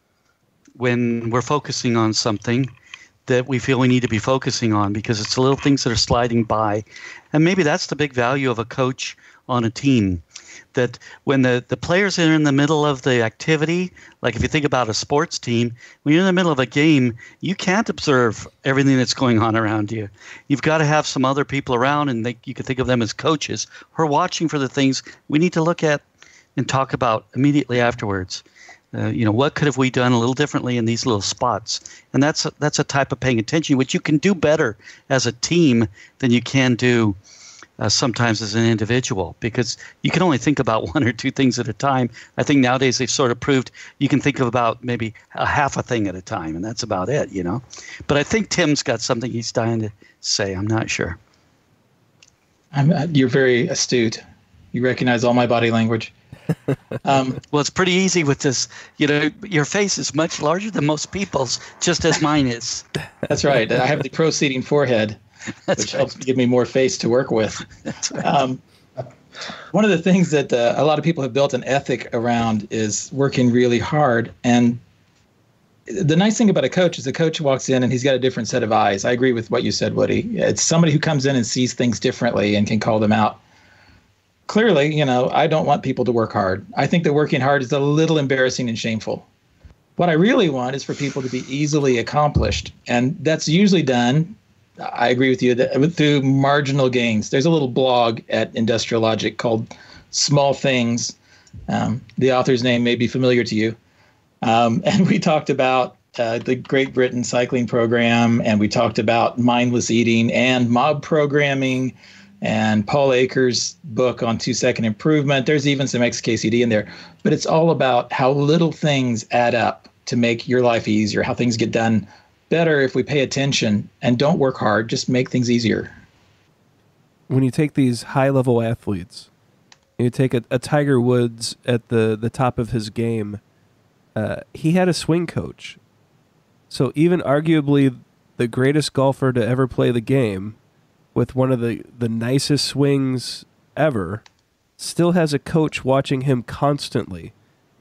when we're focusing on something that we feel we need to be focusing on, because it's the little things that are sliding by. And maybe that's the big value of a coach on a team, that when the players are in the middle of the activity, like if you think about a sports team, when you're in the middle of a game, you can't observe everything that's going on around you. You've got to have some other people around, and you can think of them as coaches who are watching for the things we need to look at and talk about immediately afterwards. What could have we done a little differently in these little spots? And that's a type of paying attention, which you can do better as a team than you can do sometimes as an individual, because you can only think about one or two things at a time. I think nowadays they've sort of proved you can think of about maybe a half a thing at a time, and that's about it, But I think Tim's got something he's dying to say. I'm not sure. You're very astute. You recognize all my body language. Well, it's pretty easy with this. Your face is much larger than most people's, just as mine is. That's right. I have the proceeding forehead, which helps give me more face to work with. That's right. One of the things that a lot of people have built an ethic around is working really hard. And the nice thing about a coach is a coach walks in and he's got a different set of eyes. I agree with what you said, Woody. It's somebody who comes in and sees things differently and can call them out. Clearly, I don't want people to work hard. I think that working hard is a little embarrassing and shameful. What I really want is for people to be easily accomplished. And that's usually done I agree with you that through marginal gains. There's a little blog at Industrial Logic called Small Things. The author's name may be familiar to you. And we talked about the Great Britain cycling program, and we talked about mindless eating and mob programming and Paul Akers' book on 2-second improvement. There's even some XKCD in there. But it's all about how little things add up to make your life easier, how things get done better if we pay attention and don't work hard, just make things easier. When you take these high-level athletes, you take a Tiger Woods at the top of his game, he had a swing coach. So even arguably the greatest golfer to ever play the game, with one of the nicest swings ever, still has a coach watching him constantly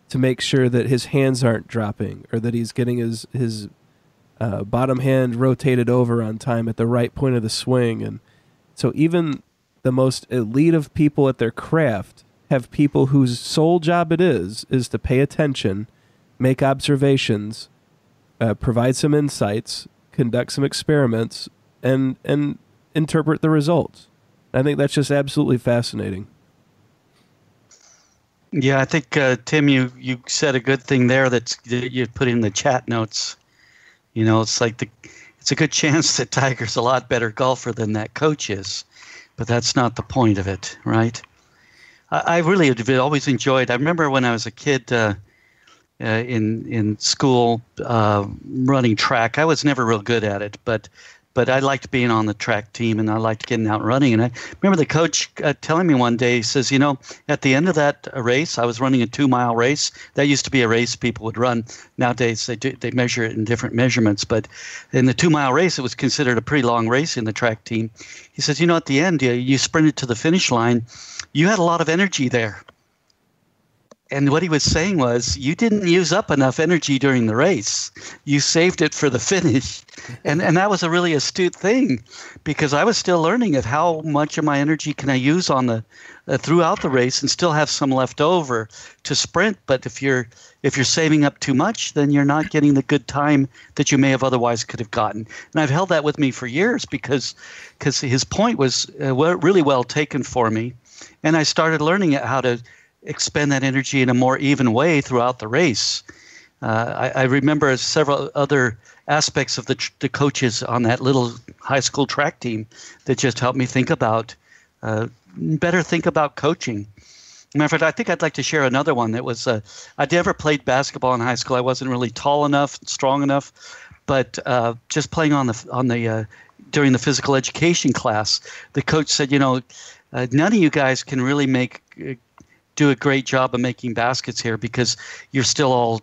to make sure that his hands aren't dropping or that he's getting his bottom hand rotated over on time at the right point of the swing. And so even the most elite of people at their craft have people whose sole job it is to pay attention, make observations, provide some insights, conduct some experiments, and interpret the results. I think that's just absolutely fascinating. Yeah, I think, Tim, you said a good thing there that you put in the chat notes. You know, it's like it's a good chance that Tiger's a lot better golfer than that coach is, but that's not the point of it, right? I really have always enjoyed. I remember when I was a kid in school running track. I was never real good at it, but I liked being on the track team, and I liked getting out and running. And I remember the coach telling me one day, he says, you know, at the end of that race, I was running a 2-mile race. That used to be a race people would run. Nowadays, they measure it in different measurements. But in the 2-mile race, it was considered a pretty long race in the track team. He says, you know, at the end, you sprinted to the finish line. You had a lot of energy there. And what he was saying was, you didn't use up enough energy during the race. You saved it for the finish. And that was a really astute thing, because I was still learning at how much of my energy can I use on the throughout the race and still have some left over to sprint. But if you're saving up too much, then you're not getting the good time that you may have otherwise could have gotten. And I've held that with me for years because his point was really well taken for me. And I started learning how to expend that energy in a more even way throughout the race. I remember several other aspects of the coaches on that little high school track team that just helped me think about coaching. Matter of fact, I think I'd like to share another one that was, I never played basketball in high school. I wasn't really tall enough, strong enough, but just playing during the physical education class, the coach said, you know, none of you guys can really do a great job of making baskets here because you're still all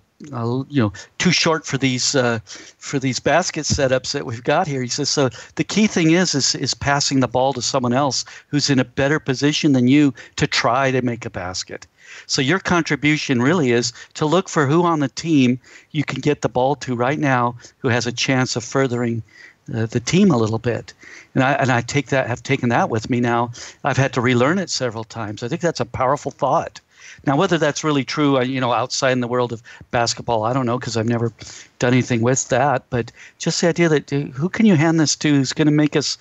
too short for these basket setups that we've got here. He says, so the key thing is passing the ball to someone else who's in a better position than you to try to make a basket. So your contribution really is to look for who on the team you can get the ball to right now who has a chance of furthering the team a little bit. And I have taken that with me now. I've had to relearn it several times. I think that's a powerful thought. Now, whether that's really true, outside in the world of basketball, I don't know, because I've never done anything with that. But just the idea that who can you hand this to who's going to make us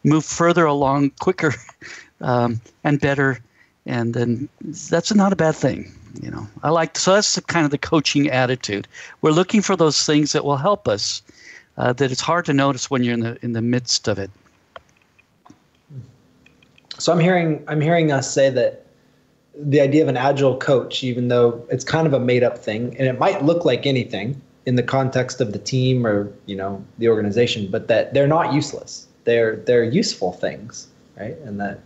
move further along quicker and better, and then that's not a bad thing. So that's kind of the coaching attitude. We're looking for those things that will help us. That it's hard to notice when you're in the midst of it. So I'm hearing us say that the idea of an agile coach, even though it's kind of a made up thing, and it might look like anything in the context of the team or the organization, but that they're not useless. They're useful things, right? And that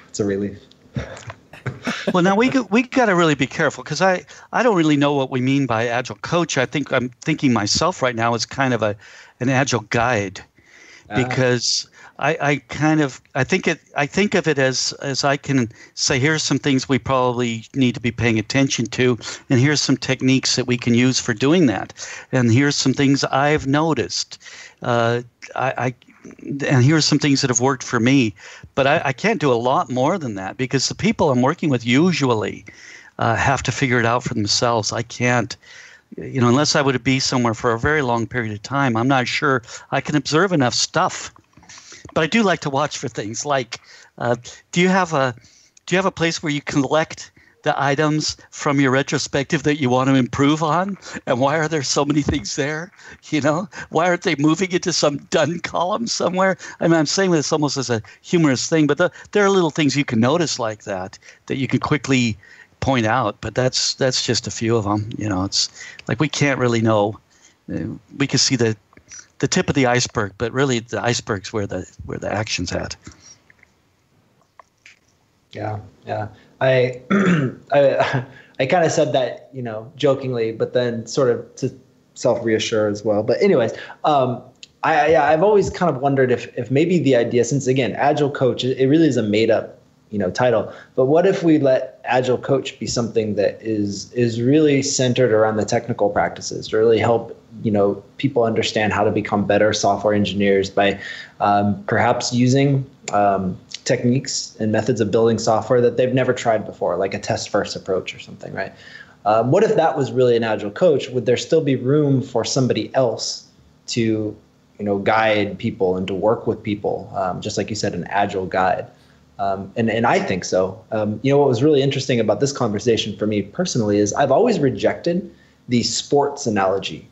it's a relief. Well, now we got to really be careful, because I don't really know what we mean by agile coach. I think I'm thinking myself right now as kind of an agile guide, because I think of it as I can say, here's some things we probably need to be paying attention to, and here's some techniques that we can use for doing that, and here's some things I've noticed. And here's some things that have worked for me, but I can't do a lot more than that, because the people I'm working with usually have to figure it out for themselves. I can't unless I would be somewhere for a very long period of time, I'm not sure I can observe enough stuff. But I do like to watch for things like, do you have a place where you collect the items from your retrospective that you want to improve on? And why are there so many things there? Why aren't they moving into some done column somewhere? I mean, I'm saying this almost as a humorous thing, but there are little things you can notice like that you can quickly point out. But that's just a few of them. It's like we can't really know. We can see the tip of the iceberg, but really the iceberg's where the action's at. Yeah. I kind of said that, jokingly, but then sort of to self-reassure as well. But anyways, I've always kind of wondered if maybe the idea, since again, Agile Coach, it really is a made up, title. But what if we let Agile Coach be something that is really centered around the technical practices to really help, people understand how to become better software engineers by perhaps using techniques and methods of building software that they've never tried before, like a test-first approach or something, right? What if that was really an Agile Coach? Would there still be room for somebody else to, guide people and to work with people, just like you said, an Agile guide? And I think so. What was really interesting about this conversation for me personally is I've always rejected the sports analogy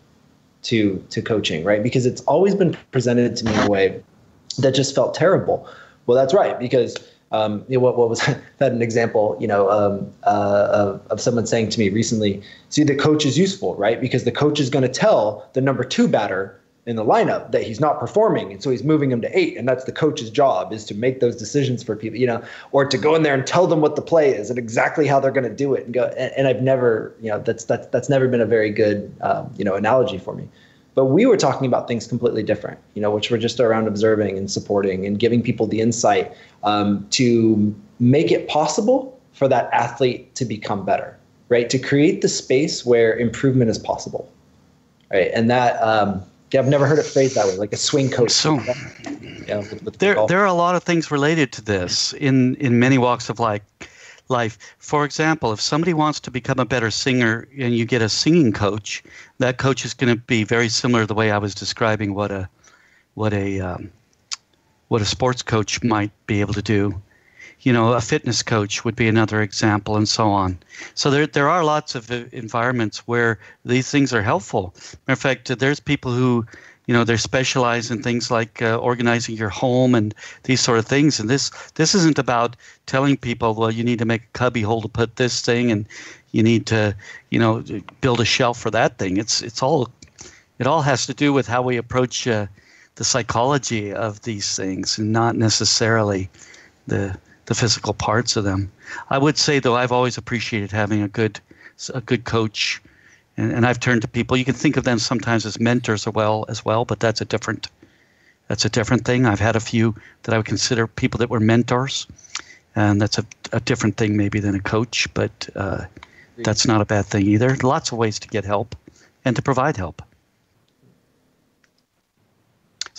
to coaching, right? Because it's always been presented to me in a way that just felt terrible. Well, that's right, because what was that an example, of someone saying to me recently, see, the coach is useful, right? Because the coach is going to tell the number 2 batter in the lineup that he's not performing, and so he's moving him to 8, and that's the coach's job, is to make those decisions for people, or to go in there and tell them what the play is and exactly how they're going to do it, and go. And I've never, that's never been a very good, analogy for me. But we were talking about things completely different, which were just around observing and supporting and giving people the insight to make it possible for that athlete to become better, right? To create the space where improvement is possible, right? And that, I've never heard it phrased that way, like a swing coach. So, there are a lot of things related to this in many walks of life. For example, if somebody wants to become a better singer and you get a singing coach, that coach is going to be very similar to the way I was describing what a sports coach might be able to do. A fitness coach would be another example, and so on. So there are lots of environments where these things are helpful. Matter of fact, there's people who, they're specialized in things like organizing your home and these sort of things. And this isn't about telling people, well, you need to make a cubby hole to put this thing, and you need to, build a shelf for that thing. It all has to do with how we approach the psychology of these things, and not necessarily the physical parts of them. I would say, though, I've always appreciated having a good coach, and I've turned to people. You can think of them sometimes as mentors as well, but that's a different thing. I've had a few that I would consider people that were mentors, and that's a different thing maybe than a coach, but that's not a bad thing either. Lots of ways to get help and to provide help.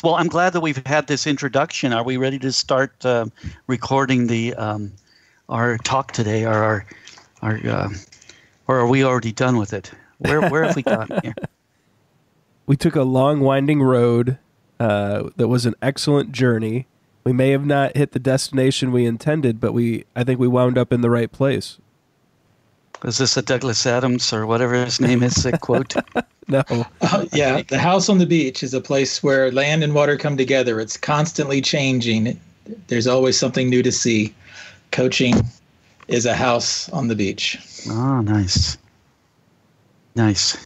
Well, I'm glad that we've had this introduction. Are we ready to start recording our talk today, or are we already done with it? Where have we gotten here? We took a long, winding road that was an excellent journey. We may have not hit the destination we intended, but I think we wound up in the right place. Is this a Douglas Adams or whatever his name is quote? No. Yeah, the house on the beach is a place where land and water come together. It's constantly changing. There's always something new to see. Coaching is a house on the beach. Oh, nice. Nice.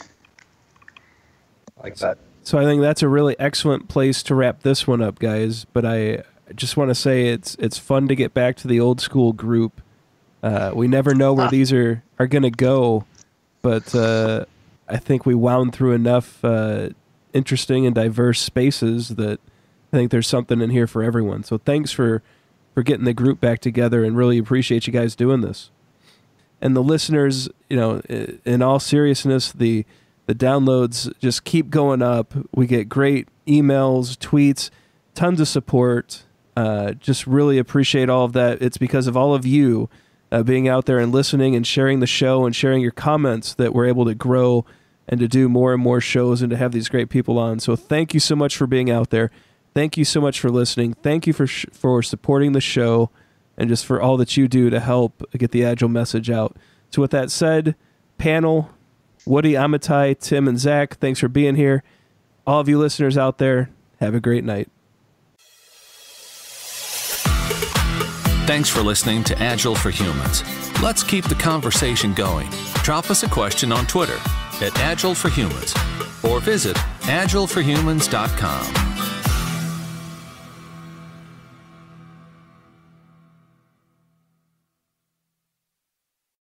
I like that. So I think that's a really excellent place to wrap this one up, guys. But I just want to say it's fun to get back to the old school group. We never know where these are going to go, but I think we wound through enough interesting and diverse spaces that I think there's something in here for everyone. So thanks for getting the group back together, and really appreciate you guys doing this. And the listeners, in all seriousness, the downloads just keep going up. We get great emails, tweets, tons of support. Just really appreciate all of that. It's because of all of you being out there and listening and sharing the show and sharing your comments that we're able to grow and to do more and more shows and to have these great people on. So thank you so much for being out there. Thank you so much for listening. Thank you for supporting the show and just for all that you do to help get the Agile message out. So with that said, panel, Woody, Amitai, Tim, and Zach, thanks for being here. All of you listeners out there, have a great night. Thanks for listening to Agile for Humans. Let's keep the conversation going. Drop us a question on Twitter @AgileForHumans or visit agileforhumans.com.